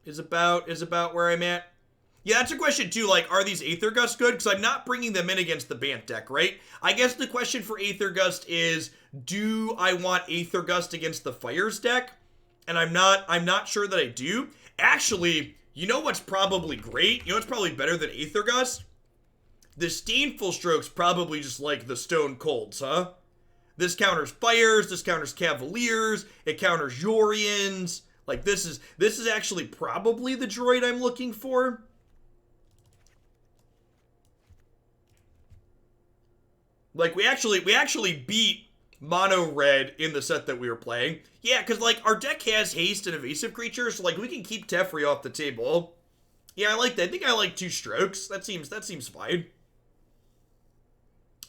is about where I'm at. Yeah, that's a question too, like, are these Aether Gust good? Because I'm not bringing them in against the Bant deck, right? I guess the question for Aether Gust is, do I want Aether Gust against the Fires deck? And I'm not sure that I do. Actually, you know what's probably great? You know what's probably better than Aether Gust? Disdainful Stroke's probably just like the Stone Colds, huh? This counters Fires, this counters Cavaliers, it counters Yorians. Like, this is actually probably the droid I'm looking for. Like, we actually beat Mono Red in the set that we were playing. Yeah, because, like, our deck has haste and evasive creatures, so, like, we can keep Teferi off the table. Yeah, I like that. I think I like 2 strokes. That seems fine.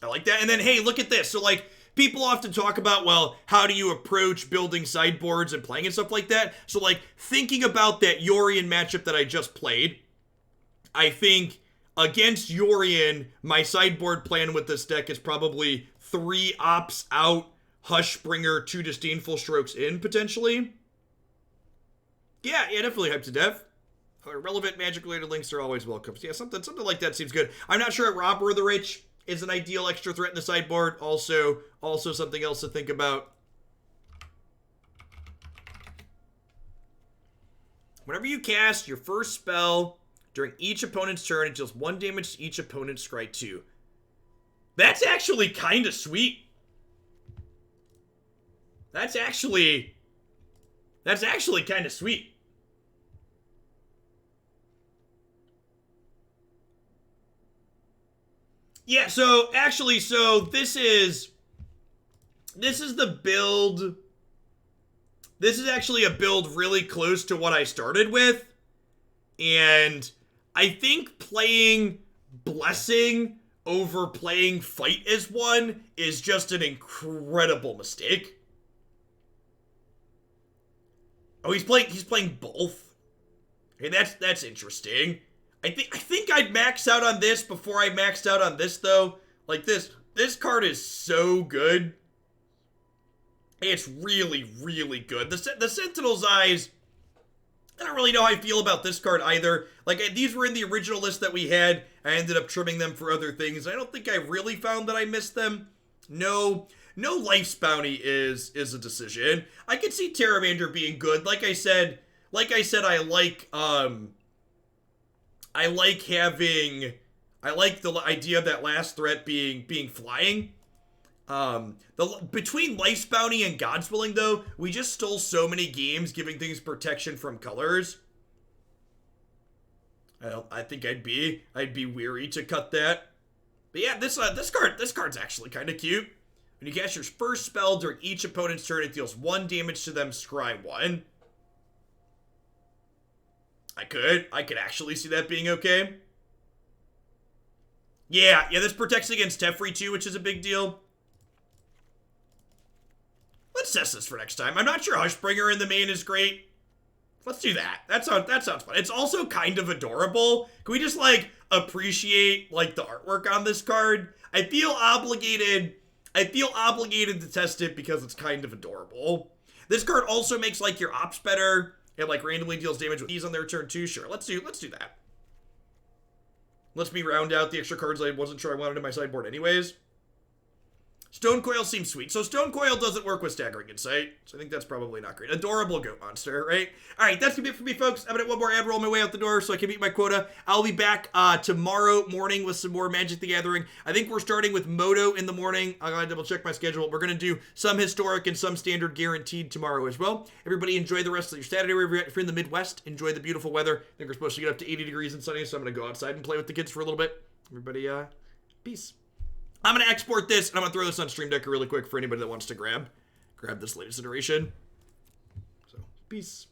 I like that. And then, hey, look at this. So, like, people often talk about, well, how do you approach building sideboards and playing and stuff like that? So, like, thinking about that Yorian matchup that I just played, I think against Yorian, my sideboard plan with this deck is probably 3 Ops out, Hushbringer, 2 Disdainful Strokes in, potentially. Yeah, definitely Hype to Death. Relevant magic-related links are always welcome. So yeah, something like that seems good. I'm not sure Robber of the Rich is an ideal extra threat in the sideboard. Also something else to think about. Whenever you cast your first spell during each opponent's turn, it deals 1 damage to each opponent's scry 2. That's actually kind of sweet. That's actually kind of sweet. Yeah, so this is the build. This is actually a build really close to what I started with. And I think playing Blessing over playing Fight as one is just an incredible mistake. Oh, he's playing both. Okay, that's interesting. I think I'd max out on this before I maxed out on this, though. Like, this This card is so good. It's really, really good. The Sentinel's Eyes, I don't really know how I feel about this card either. Like, these were in the original list that we had. I ended up trimming them for other things. I don't think I really found that I missed them. No Life's Bounty is a decision. I could see Terramander being good. Like I said, I like the idea of that last threat being flying. Between Life's Bounty and God's Willing, though, we just stole so many games giving things protection from colors. I think I'd be weary to cut that. But yeah, this card's actually kind of cute. When you cast your first spell during each opponent's turn, it deals 1 damage to them, scry 1. I could actually see that being okay. Yeah, this protects against Teferi too, which is a big deal. Let's test this for next time. I'm not sure Hushbringer in the main is great. Let's do that. That sounds fun. It's also kind of adorable. Can we just, like, appreciate, like, the artwork on this card? I feel obligated to test it because it's kind of adorable. This card also makes, like, your ops better. It, like, randomly deals damage with these on their turn too. Sure, let's do that. Let's me round out the extra cards I wasn't sure I wanted in my sideboard anyways. Stone Coil seems sweet. So Stone Coil doesn't work with Staggering Insight, so I think that's probably not great. Adorable goat monster, right? All right, that's gonna be it for me, folks. I'm gonna have one more ad roll on my way out the door so I can meet my quota. I'll be back tomorrow morning with some more Magic the Gathering. I think we're starting with Moto in the morning. I gotta double check my schedule. We're gonna do some historic and some standard guaranteed tomorrow as well. Everybody enjoy the rest of your Saturday. If you're in the Midwest, enjoy the beautiful weather. I think we're supposed to get up to 80 degrees and sunny, so I'm gonna go outside and play with the kids for a little bit. Everybody, peace. I'm going to export this, and I'm going to throw this on Stream Deck really quick for anybody that wants to grab this latest iteration. So, peace.